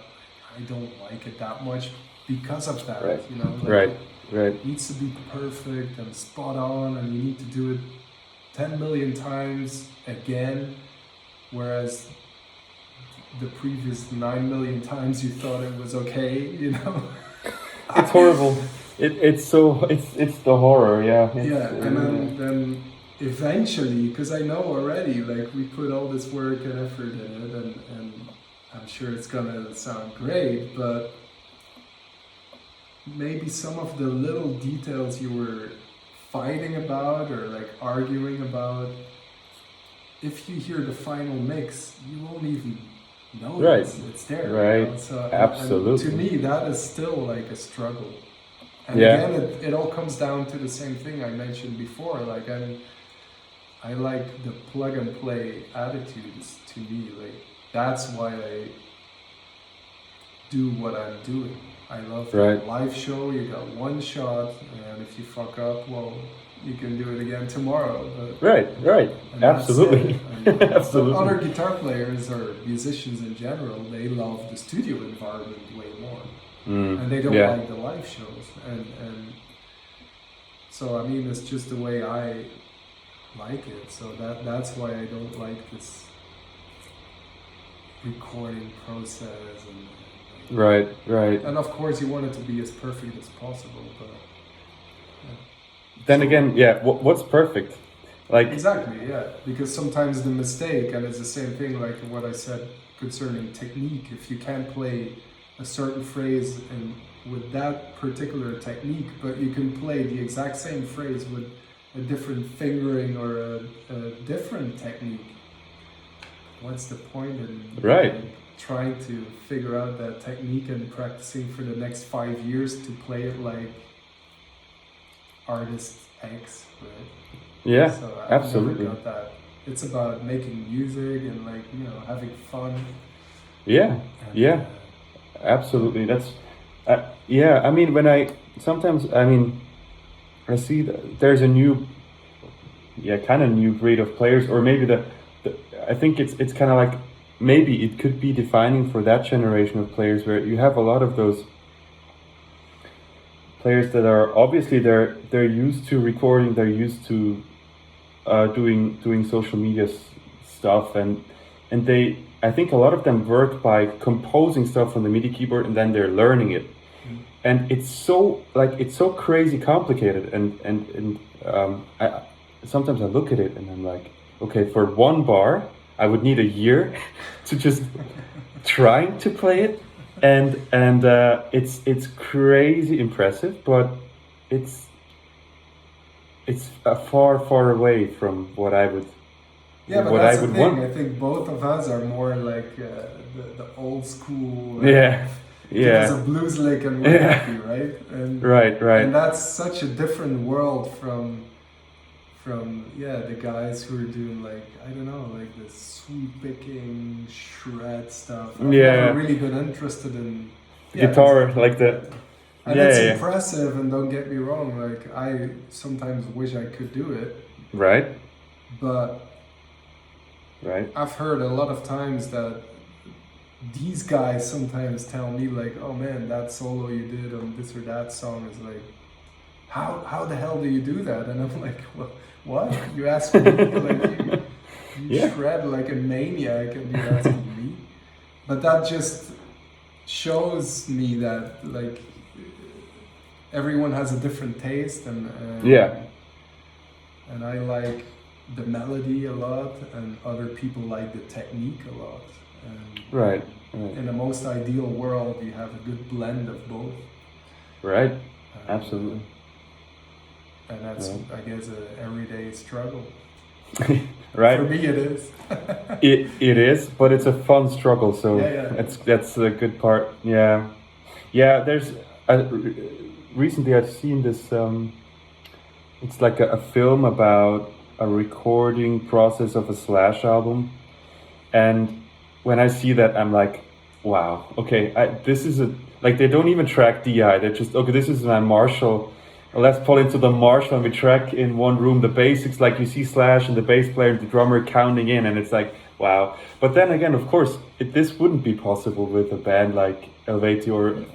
I don't like it that much because of that, right. you know? Like, right. Right. It needs to be perfect and spot on, and you need to do it 10 million times again, whereas the previous 9 million times you thought it was okay, you know. It's horrible. It's the horror, yeah. And then eventually, because I know already, like, we put all this work and effort in it, and I'm sure it's gonna sound great, but maybe some of the little details you were fighting about or like arguing about, if you hear the final mix, you won't even know it's there. Right. You know? So, Absolutely. and to me, that is still like a struggle. And Yeah. again, it all comes down to the same thing I mentioned before. Like, I like the plug and play attitudes. To me, like, that's why I do what I'm doing. I love the live show. You got one shot, and if you fuck up, well, you can do it again tomorrow. But, Right. Absolutely. Absolutely. But other guitar players or musicians in general, they love the studio environment way more. And they don't like the live shows. And so, I mean, it's just the way I like it. So that's why I don't like this recording process. Right. And of course, you want it to be as perfect as possible. But then again, what's perfect? Like, exactly, yeah. Because sometimes the mistake, and it's the same thing like what I said concerning technique. If you can't play a certain phrase and with that particular technique, but you can play the exact same phrase with a different fingering or a different technique, what's the point in trying to figure out that technique and practicing for the next 5 years to play it like artist X, right? Yeah, so absolutely. Never got that. It's about making music and, like, you know, having fun. Absolutely. That's I mean, when I see that there's a new kind of new breed of players, or maybe I think it's kind of like, maybe it could be defining for that generation of players, where you have a lot of those players that are obviously they're used to recording, they're used to doing social media stuff, and they, I think a lot of them work by composing stuff on the MIDI keyboard, and then they're learning it. And it's so crazy complicated, and sometimes I look at it and I'm like, okay, for one bar I would need a year to just trying to play it, and it's crazy impressive, but it's far away from what I would but what that's I would the thing. want. I think both of us are more like the old school. Give us a blues lick and we're happy, right? And, right. And that's such a different world from the guys who are doing, like, I don't know, like the sweep picking shred stuff. I've never really been interested in guitar like that. And it's impressive, and don't get me wrong, like, I sometimes wish I could do it. Right. But I've heard a lot of times that these guys sometimes tell me, like, oh man, that solo you did on this or that song is like, how the hell do you do that? And I'm like, well, what? You ask me? Like, you shred like a maniac, and you're asking me? But that just shows me that, like, everyone has a different taste, and I like the melody a lot, and other people like the technique a lot. And right. In the most ideal world, you have a good blend of both. Right. Absolutely. And that's, I guess, an everyday struggle. Right. For me, it is. it is, but it's a fun struggle. So that's the good part. Yeah. There's recently I've seen this. It's like a film about a recording process of a Slash album, and when I see that, I'm like, wow, okay, this is they don't even track DI. They're just, okay, this is my Marshall. Let's pull into the Marshall and we track in one room the basics, like you see Slash and the bass player and the drummer counting in, and it's like, wow. But then again, of course, this wouldn't be possible with a band like Eluveitie, or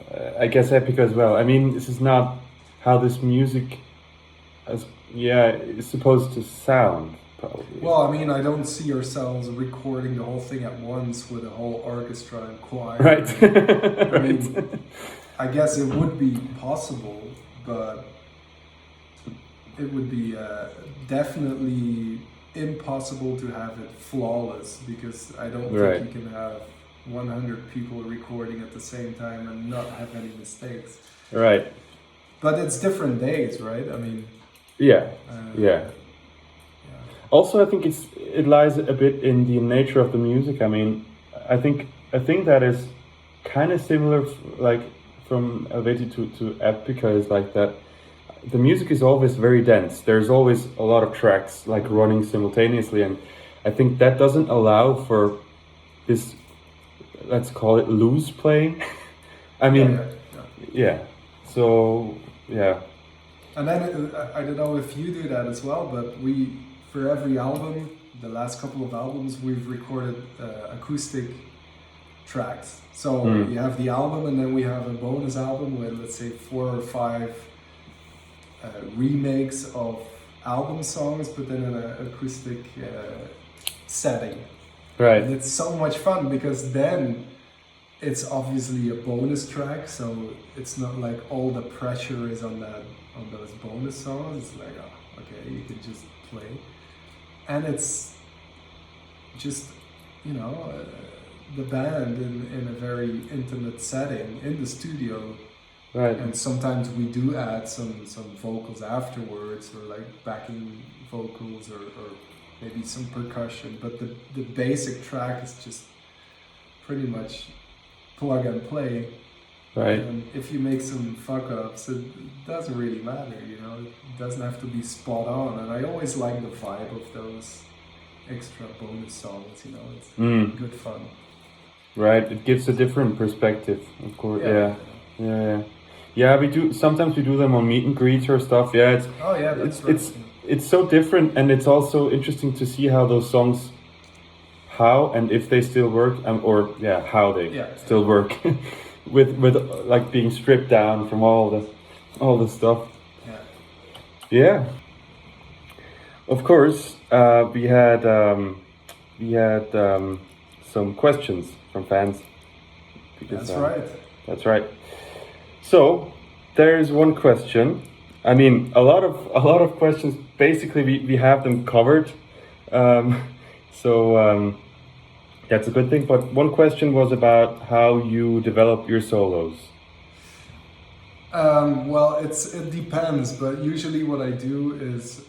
I guess Epica as well. I mean, this is not how this music is supposed to sound, probably. Well, I mean, I don't see ourselves recording the whole thing at once with a whole orchestra and choir. Right. I mean, I guess it would be possible, but it would be definitely impossible to have it flawless, because I don't Right. think you can have 100 people recording at the same time and not have any mistakes. Right. But it's different days, right? I mean, Yeah. yeah. Also, I think it lies a bit in the nature of the music. I mean, I think that is kind of similar, like from Eluveitie to Epica, is like that. The music is always very dense. There's always a lot of tracks like running simultaneously, and I think that doesn't allow for this, let's call it, loose playing. I mean, yeah. So yeah. And then I don't know if you do that as well, but for every album, the last couple of albums, we've recorded acoustic tracks. So you have the album, and then we have a bonus album with, let's say, 4 or 5 remakes of album songs, but then in an acoustic setting. Right. And it's so much fun, because then it's obviously a bonus track, so it's not like all the pressure is on those bonus songs. It's like, oh, okay, you can just play. And it's just, the band in a very intimate setting in the studio. Right. And sometimes we do add some vocals afterwards, or like backing vocals, or maybe some percussion. But the basic track is just pretty much plug and play. Right. And if you make some fuck ups, it doesn't really matter, It doesn't have to be spot on. And I always like the vibe of those extra bonus songs, It's good fun. Right. It gives a different perspective, of course. Yeah. We do sometimes we do them on meet and greets or stuff. Yeah. It's so different, and it's also interesting to see how those songs, how and if they still work, how they still work. with like being stripped down from all the stuff. Yeah. Of course, we had some questions from fans. That's right. That's right. So there's one question. I mean, a lot of questions. Basically, we have them covered. That's a good thing. But one question was about how you develop your solos. Well, it depends, but usually what I do is,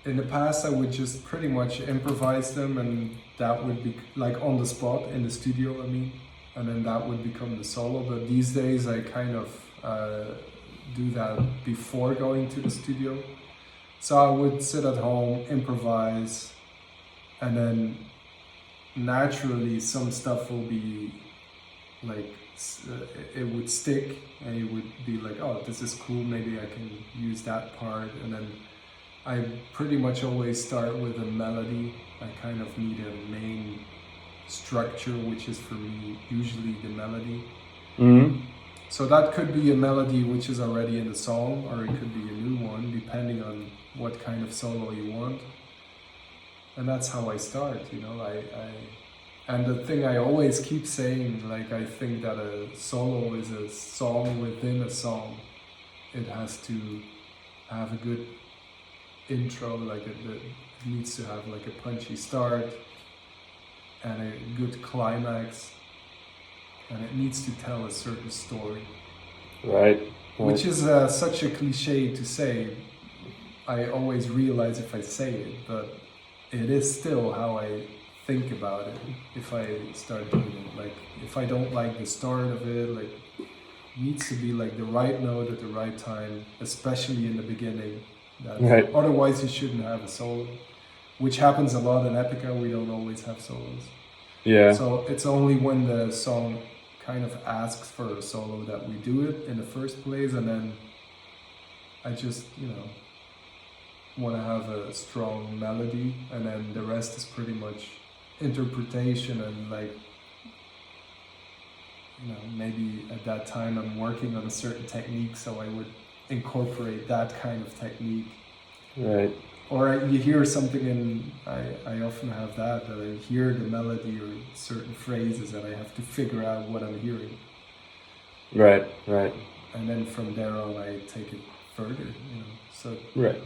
in the past I would just pretty much improvise them, and that would be like on the spot in the studio, and then that would become the solo. But these days I kind of do that before going to the studio. So I would sit at home, improvise, and then naturally some stuff will be like, it would stick, and you would be like, oh, this is cool, maybe I can use that part. And then I pretty much always start with a melody. I kind of need a main structure, which is for me usually the melody. Mm-hmm. So that could be a melody which is already in the song, or it could be a new one, depending on what kind of solo you want. And that's how I start, And the thing I always keep saying, like, I think that a solo is a song within a song. It has to have a good intro, like it needs to have like a punchy start and a good climax, and it needs to tell a certain story. Right. Which is such a cliche to say. I always realize if I say it, but it is still how I think about it. If I start doing it, like if I don't like the start of it, like it needs to be like the right note at the right time, especially in the beginning. Right. Otherwise you shouldn't have a solo, which happens a lot in Epica. We don't always have solos. Yeah. So it's only when the song kind of asks for a solo that we do it in the first place, and then I just, want to have a strong melody, and then the rest is pretty much interpretation, and like, maybe at that time I'm working on a certain technique, so I would incorporate that kind of technique. Right. Or you hear something and I often have that I hear the melody or certain phrases and I have to figure out what I'm hearing. Right, right. And then from there on I take it further, you know. So right.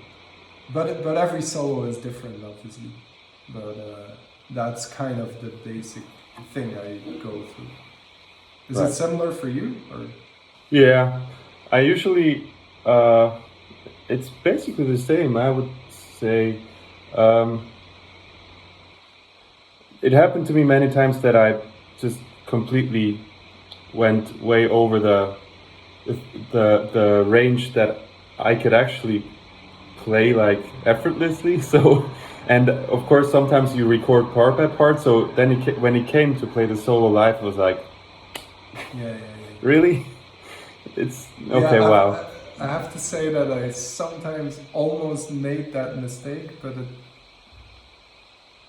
But every solo is different, obviously. But that's kind of the basic thing I go through. Is it similar for you, or? Yeah, I usually it's basically the same. I would say it happened to me many times that I just completely went way over the range that I could actually play like effortlessly. So, and of course sometimes you record part by part. So then when it came to play the solo live, I was like, yeah. really? It's okay. Wow. I have to say that I sometimes almost made that mistake, but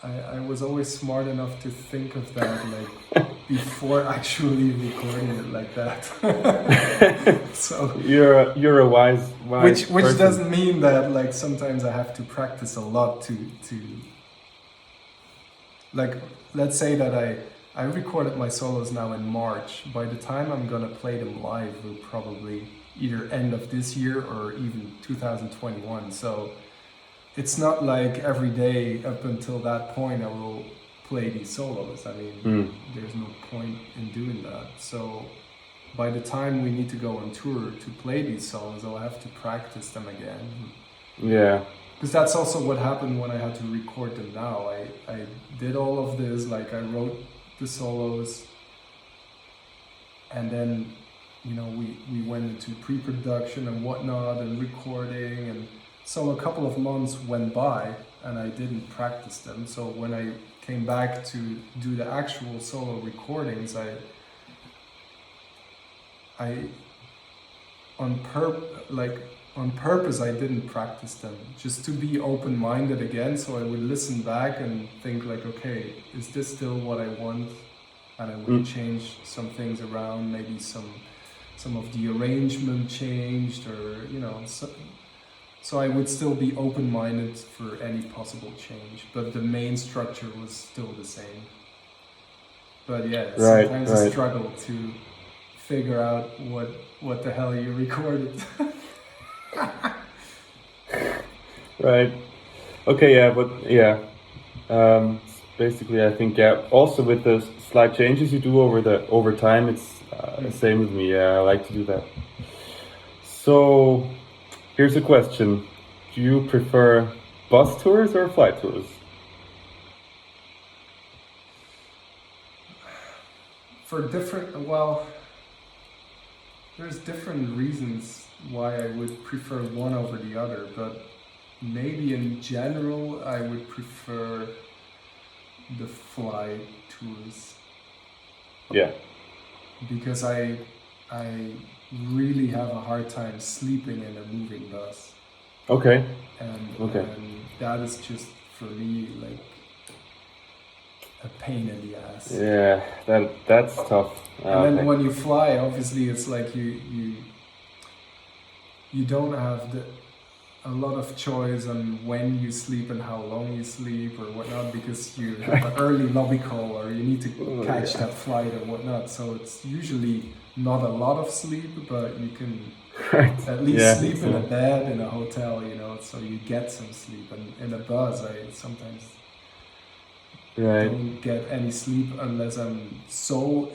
I was always smart enough to think of that like before actually recording it like that. So you're a wise which person. doesn't mean that like sometimes I have to practice a lot to like, let's say that I recorded my solos now in March. By the time I'm gonna play them live will probably either end of this year or even 2021. So it's not like every day up until that point I will play these solos. I mean, there's no point in doing that. So by the time we need to go on tour to play these songs, I'll have to practice them again. Yeah. Because that's also what happened when I had to record them now. I did all of this, like I wrote the solos, and then, you know, we went into pre-production and whatnot and recording, and so a couple of months went by and I didn't practice them. So when I came back to do the actual solo recordings, I on purpose I didn't practice them, just to be open-minded again. So I would listen back and think like, okay, is this still what I want? And I would change some things around, maybe some of the arrangement changed, or you know, so I would still be open-minded for any possible change, but the main structure was still the same. But yeah, it's sometimes a struggle to figure out what the hell you recorded. Right. Okay. Yeah. But yeah. Basically, I think also with the slight changes you do over time, it's the same with me. Yeah, I like to do that. So here's a question: do you prefer bus tours or flight tours? For there's different reasons why I would prefer one over the other, but maybe in general I would prefer the flight tours. Yeah. Because I really have a hard time sleeping in a moving bus. Okay. And that is just for me like a pain in the ass. Yeah, that's tough. And then when you fly, obviously it's like you don't have a lot of choice on when you sleep and how long you sleep or whatnot, because you have an early lobby call or you need to catch that flight or whatnot. So it's usually not a lot of sleep, but you can at least sleep in a bed in a hotel, you know, so you get some sleep. And in a bus, I sometimes don't get any sleep unless I'm so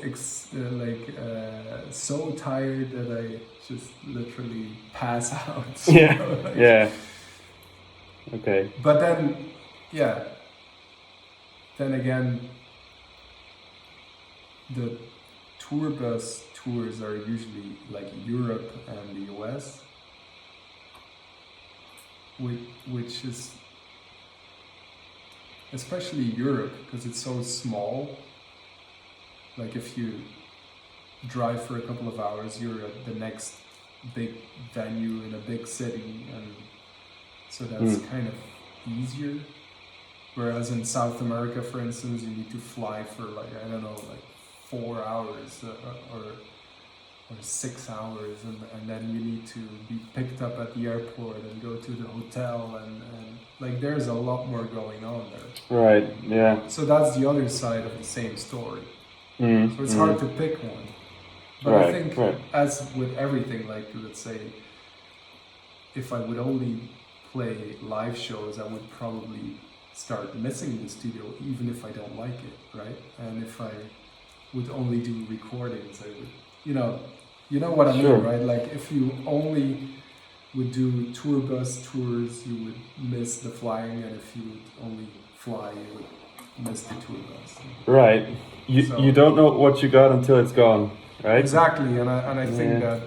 so tired that I just literally pass out. Yeah. Yeah. Okay. But then, then again, the tour bus tours are usually like Europe and the US, which is especially Europe, because it's so small. Like if you drive for a couple of hours, you're at the next big venue in a big city, and so that's kind of easier. Whereas in South America, for instance, you need to fly for like, I don't know, like 4 hours or or 6 hours, and then you need to be picked up at the airport and go to the hotel, and like there's a lot more going on there. Right. Yeah. So that's the other side of the same story. Mm, So it's hard to pick one. But Right, I think, right. as with everything, like let's say, if I would only play live shows, I would probably start missing the studio, even if I don't like it, right? And if I would only do recordings, I would, you know what I Sure. mean, right? Like if you only would do tour bus tours, you would miss the flying, and if you would only fly, you would miss the tour bus. Right. So- You don't know what you got until it's gone, right? Exactly, and I think Yeah. that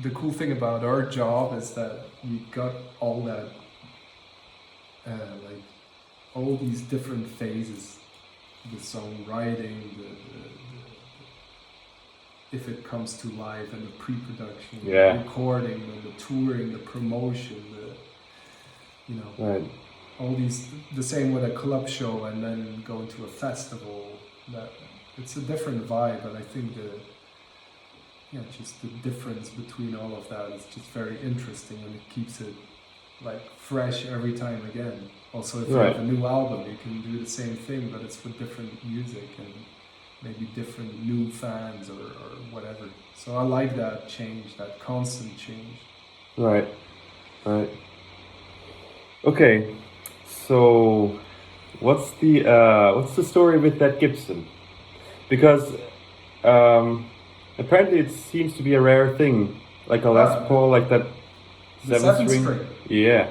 the cool thing about our job is that we got all that, like all these different phases, the songwriting, if it comes to live, and the pre-production, Yeah. the recording, and the touring, the promotion, Right. all these, the same with a club show, and then going to a festival. That it's a different vibe, and I think just the difference between all of that is just very interesting, and it keeps it like fresh every time again. Also, if you Right. have a new album, you can do the same thing, but it's with different music and maybe different new fans or whatever. So I like that change, that constant change. Right. Right. Okay. So, what's the story with that Gibson? Because apparently it seems to be a rare thing, like a Les Paul, like that The seven string. Yeah.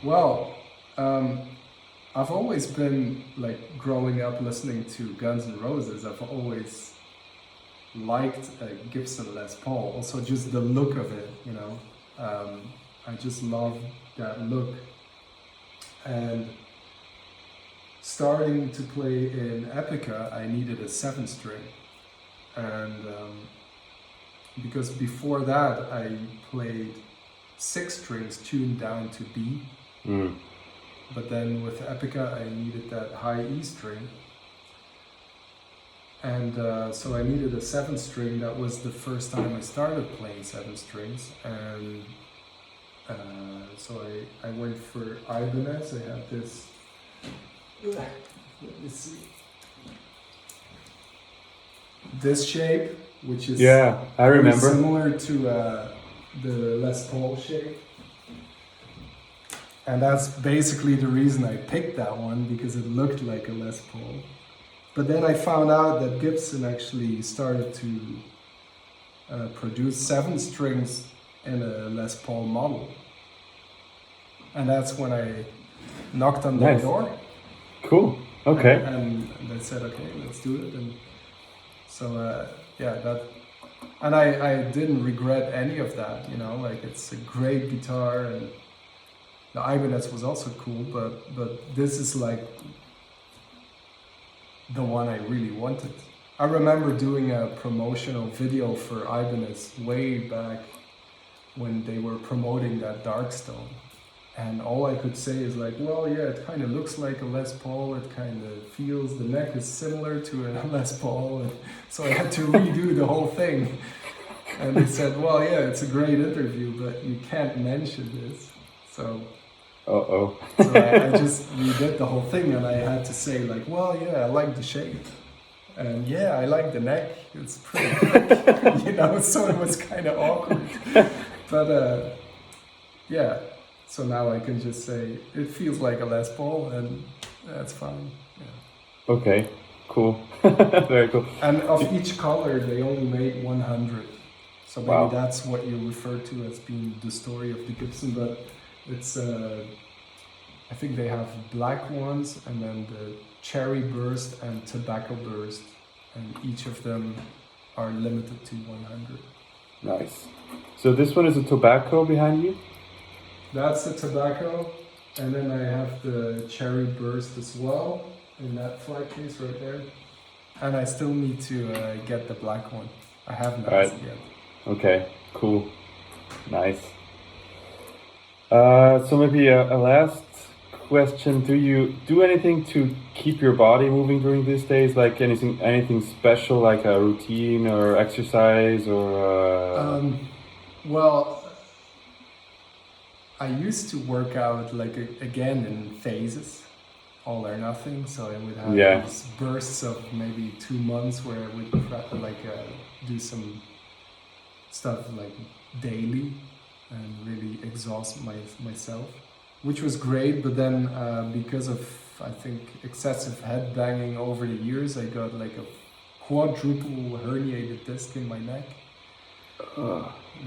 Well, I've always been like growing up listening to Guns N' Roses. I've always liked Gibson Les Paul. Also, just the look of it, you know. I just love that look. And starting to play in Epica, I needed a 7-string, and because before that I played 6 strings tuned down to B. Mm. But then with Epica, I needed that high E string. And so I needed a 7-string. That was the first time I started playing 7 strings. And so I went for Ibanez. I have this, let me see, this shape, which is Yeah, I very remember. similar to the Les Paul shape. And that's basically the reason I picked that one, because it looked like a Les Paul. But then I found out that Gibson actually started to produce 7 strings in a Les Paul model. And that's when I knocked on their Nice. door. Cool. Okay. And they said, okay, let's do it. And so, and I didn't regret any of that, you know, like it's a great guitar, and the Ibanez was also cool, but this is like the one I really wanted. I remember doing a promotional video for Ibanez way back when they were promoting that Darkstone. And all I could say is like, well, yeah, it kind of looks like a Les Paul, it kind of feels, the neck is similar to a Les Paul, and so I had to redo the whole thing. And they said, well, yeah, it's a great interview, but you can't mention this. So Uh-oh. so I just redid the whole thing, and I had to say like, well, yeah, I like the shape, and yeah, I like the neck. It's pretty thick, you know. So it was kind of awkward, but yeah. So now I can just say it feels like a Les Paul, and that's fine. Yeah. Okay. Cool. Very cool. And of each color, they only made 100. So maybe Wow. that's what you refer to as being the story of the Gibson, but it's I think they have black ones, and then the cherry burst and tobacco burst, and each of them are limited to 100. Nice. So this one is a tobacco behind you? That's the tobacco, and then I have the cherry burst as well in that flat case right there. And I still need to get the black one. I haven't asked yet. Okay, cool. Nice. So maybe a last question: do you do anything to keep your body moving during these days? Like anything special, like a routine or exercise or? Well, I used to work out like again in phases, all or nothing. So I would have these bursts of maybe 2 months where I would do some stuff like daily and really exhaust myself, which was great. But then because of, I think, excessive head banging over the years, I got like a quadruple herniated disc in my neck,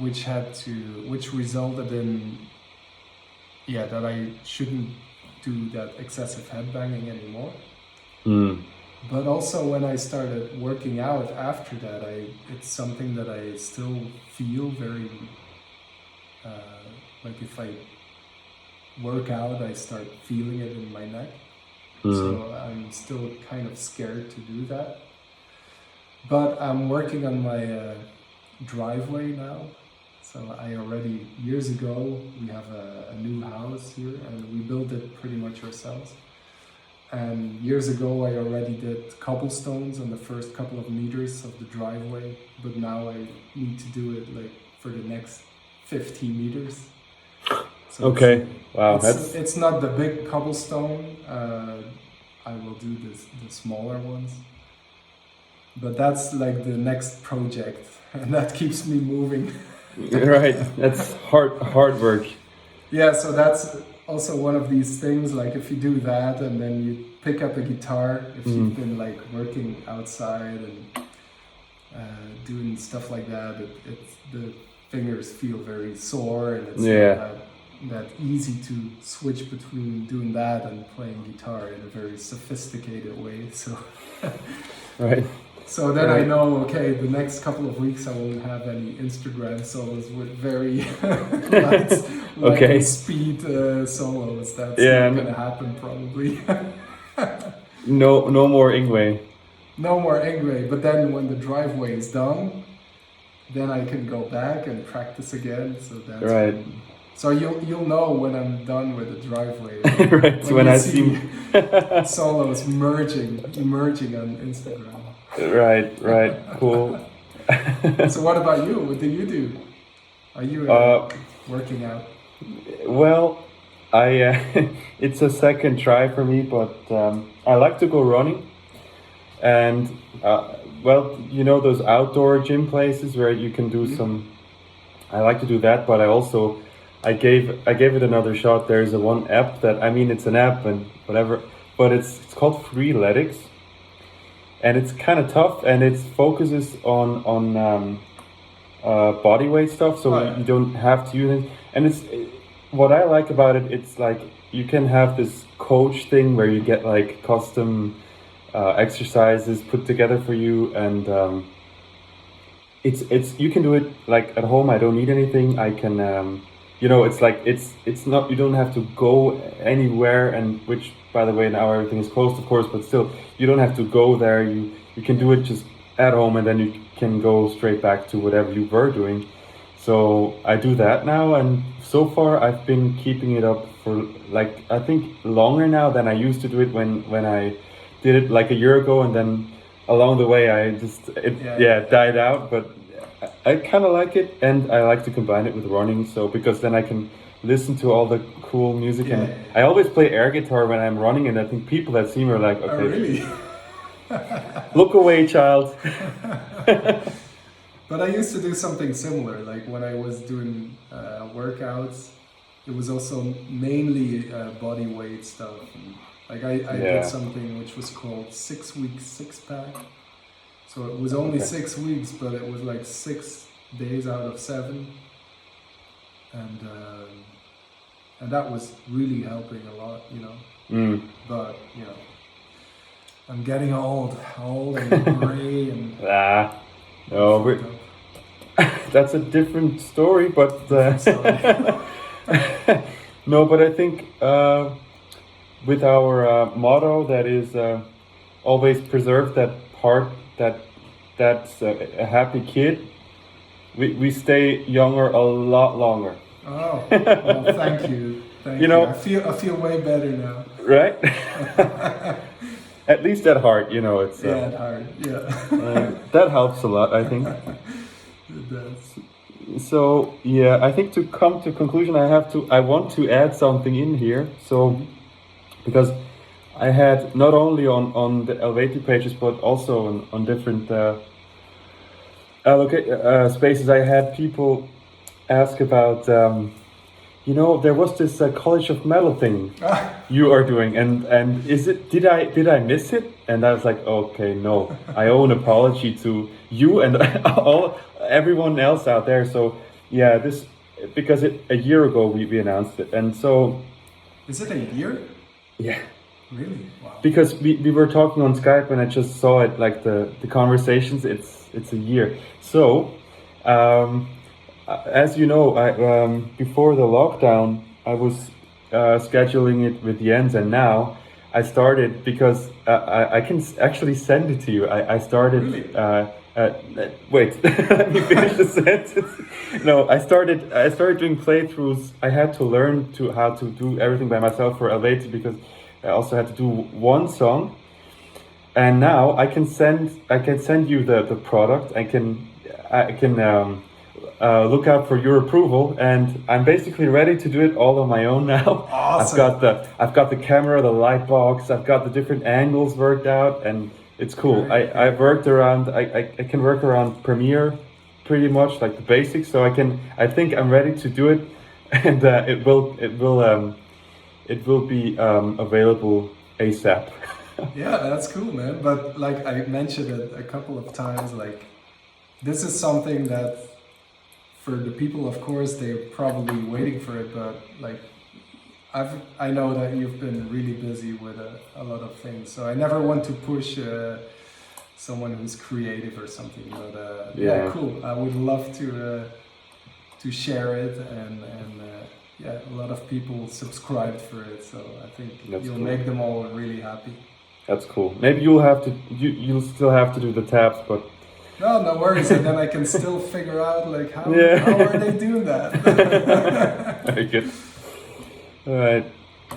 which resulted in that I shouldn't do that excessive headbanging anymore. But also when I started working out after that, it's something that I still feel very, like if I work out, I start feeling it in my neck. So I'm still kind of scared to do that. But I'm working on my driveway now. So I already, years ago, we have a new house here and we built it pretty much ourselves. And years ago I already did cobblestones on the first couple of meters of the driveway, but now I need to do it like for the next 15 meters. So wow, it's not the big cobblestone, I will do the smaller ones. But that's like the next project and that keeps me moving. Right, that's hard work. Yeah, so that's also one of these things, like if you do that and then you pick up a guitar, if you've been like working outside and doing stuff like that, the fingers feel very sore and it's not that easy to switch between doing that and playing guitar in a very sophisticated way. So right. So then I know, okay, the next couple of weeks I won't have any Instagram solos with very light speed solos. That's not going to happen probably. No more Ingwe. No more Ingwe, but then when the driveway is done, then I can go back and practice again. So that's right. So you'll know when I'm done with the driveway. Right, when I see solos emerging on Instagram. Right, cool. So what about you? What do you do? Are you working out? Well, it's a second try for me, but I like to go running. And, well, you know those outdoor gym places where you can do some... I like to do that, but I gave it another shot. There's one app that, I mean, it's an app and whatever, but it's called Freeletics. And it's kind of tough, and it focuses on body weight stuff, so you don't have to use it. And what I like about it. It's like you can have this coach thing where you get like custom exercises put together for you, and it's you can do it like at home. I don't need anything. I can it's like it's not, you don't have to go anywhere, and which, by the way, now everything is closed, of course, but still, you don't have to go there. You can do it just at home, and then you can go straight back to whatever you were doing. So I do that now, and so far I've been keeping it up for like, I think longer now than I used to do it when I did it like a year ago, and then along the way it died out, but I kind of like it, and I like to combine it with running, so because then I can listen to all the cool music, and I always play air guitar when I'm running, and I think people that see me are like, okay, oh, really? Look away, child. But I used to do something similar, like when I was doing workouts, it was also mainly body weight stuff. And, like I did something which was called 6 week 6-pack. So it was only 6 weeks, but it was like 6 days out of 7. And that was really helping a lot, But, I'm getting old and gray and... No, that's a different story, but... No, but I think with our motto that is always preserve that part that's a happy kid, we stay younger a lot longer. Oh, well, thank you. Thank you know, I feel way better now. right? At least at heart, you know, it's Yeah, it's hard. Yeah. that helps a lot, I think. It does. So yeah, I think to come to conclusion, I want to add something in here. So because I had not only on the Eluveitie pages, but also on different spaces, I had people ask about, you know, there was this College of Metal thing you are doing, and is it? Did I miss it? And I was like, okay, no, I owe an apology to you and everyone else out there. So yeah, because a year ago we announced it, and so Is it a year? yeah. Really? Wow. Because we were talking on Skype and I just saw it, like the conversations, it's a year. So, as you know, before the lockdown, I was scheduling it with Jens, and now I started, because I can actually send it to you. I started... Really? Wait, let me finish the sentence. No, I started doing playthroughs. I had to learn how to do everything by myself for Eluveitie, because I also had to do one song, and now I can send you the product. I can look out for your approval, and I'm basically ready to do it all on my own now. Awesome. I've got the camera, the light box. I've got the different angles worked out, and it's cool. I've worked around. I can work around Premiere pretty much, like the basics. So I think I'm ready to do it, and it will be available ASAP. Yeah, that's cool, man. But like I mentioned it a couple of times, like this is something that for the people, of course, they're probably waiting for it. But like I know that you've been really busy with a lot of things, so I never want to push someone who's creative or something. But yeah, cool. I would love to share it and yeah, a lot of people subscribed for it, so I think you'll make them all really happy. That's cool. Maybe you'll still have to do the tabs, but no worries. And then I can still figure out like how are they doing that. Very good. All right.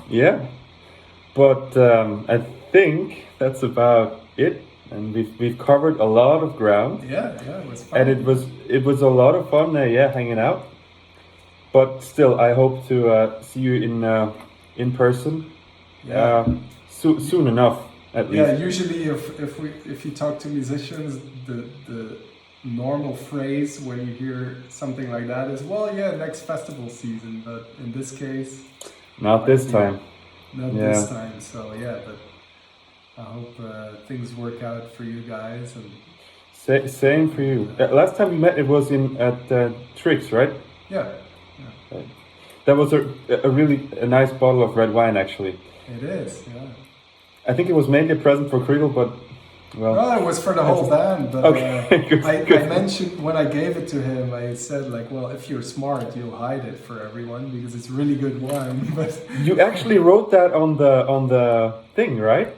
Yeah, but I think that's about it, and we've covered a lot of ground. Yeah, it was fun. And it was a lot of fun. Hanging out. But still, I hope to see you in person soon enough, at least. Yeah, usually if you talk to musicians, the normal phrase when you hear something like that is, well, yeah, next festival season. But in this case, not this time. Not this time. So yeah, but I hope things work out for you guys. And same for you. Last time we met, it was at Tricks, right? Yeah. That was a really nice bottle of red wine, actually. It is, yeah. I think it was mainly a present for Kriegel, but well. No, it was for the whole band. But okay, good. I mentioned when I gave it to him, I said like, well, if you're smart, you'll hide it for everyone because it's really good wine. But you actually wrote that on the thing, right?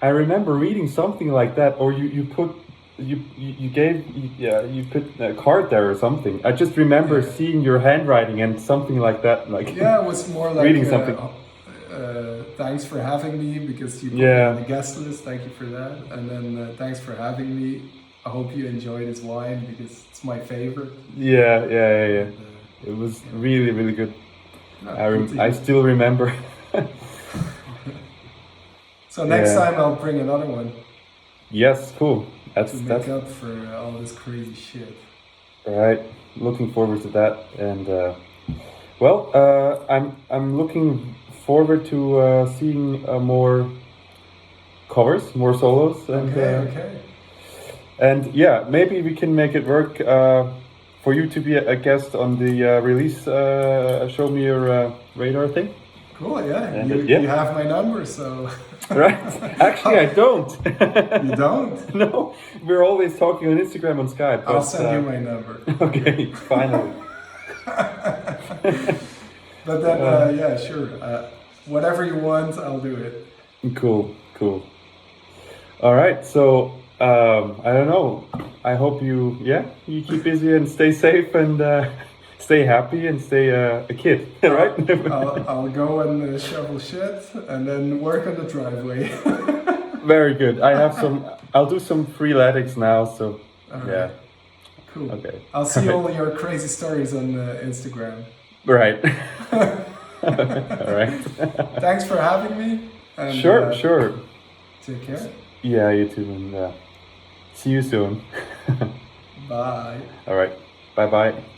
I remember reading something like that, or you put a card there or something. I just remember seeing your handwriting and something like that. Like yeah, it was more like reading something. Thanks for having me because you put me on the guest list. Thank you for that. And then thanks for having me. I hope you enjoy this wine because it's my favorite. Yeah. It was really, really good. I still remember. So next time I'll bring another one. Yes, cool. To make up for all this crazy shit. All right, looking forward to that, and I'm looking forward to seeing more covers, more solos, and okay. And yeah, maybe we can make it work for you to be a guest on the release. Show me your radar thing. Cool, yeah. And you have my number, so. Right? Actually, I don't. You don't? No, we're always talking on Instagram, on Skype. I'll send you my number. Okay, finally. But then, yeah, sure. Whatever you want, I'll do it. Cool. All right, so I don't know. I hope you keep busy and stay safe, and stay happy and stay a kid, right? I'll go and shovel shit and then work on the driveway. Very good. I'll do some freeletics now, so yeah. Cool. Okay. I'll see all your crazy stories on Instagram. Right. All right. Thanks for having me. And, sure. Take care. Yeah, you too, and see you soon. Bye. All right. Bye-bye.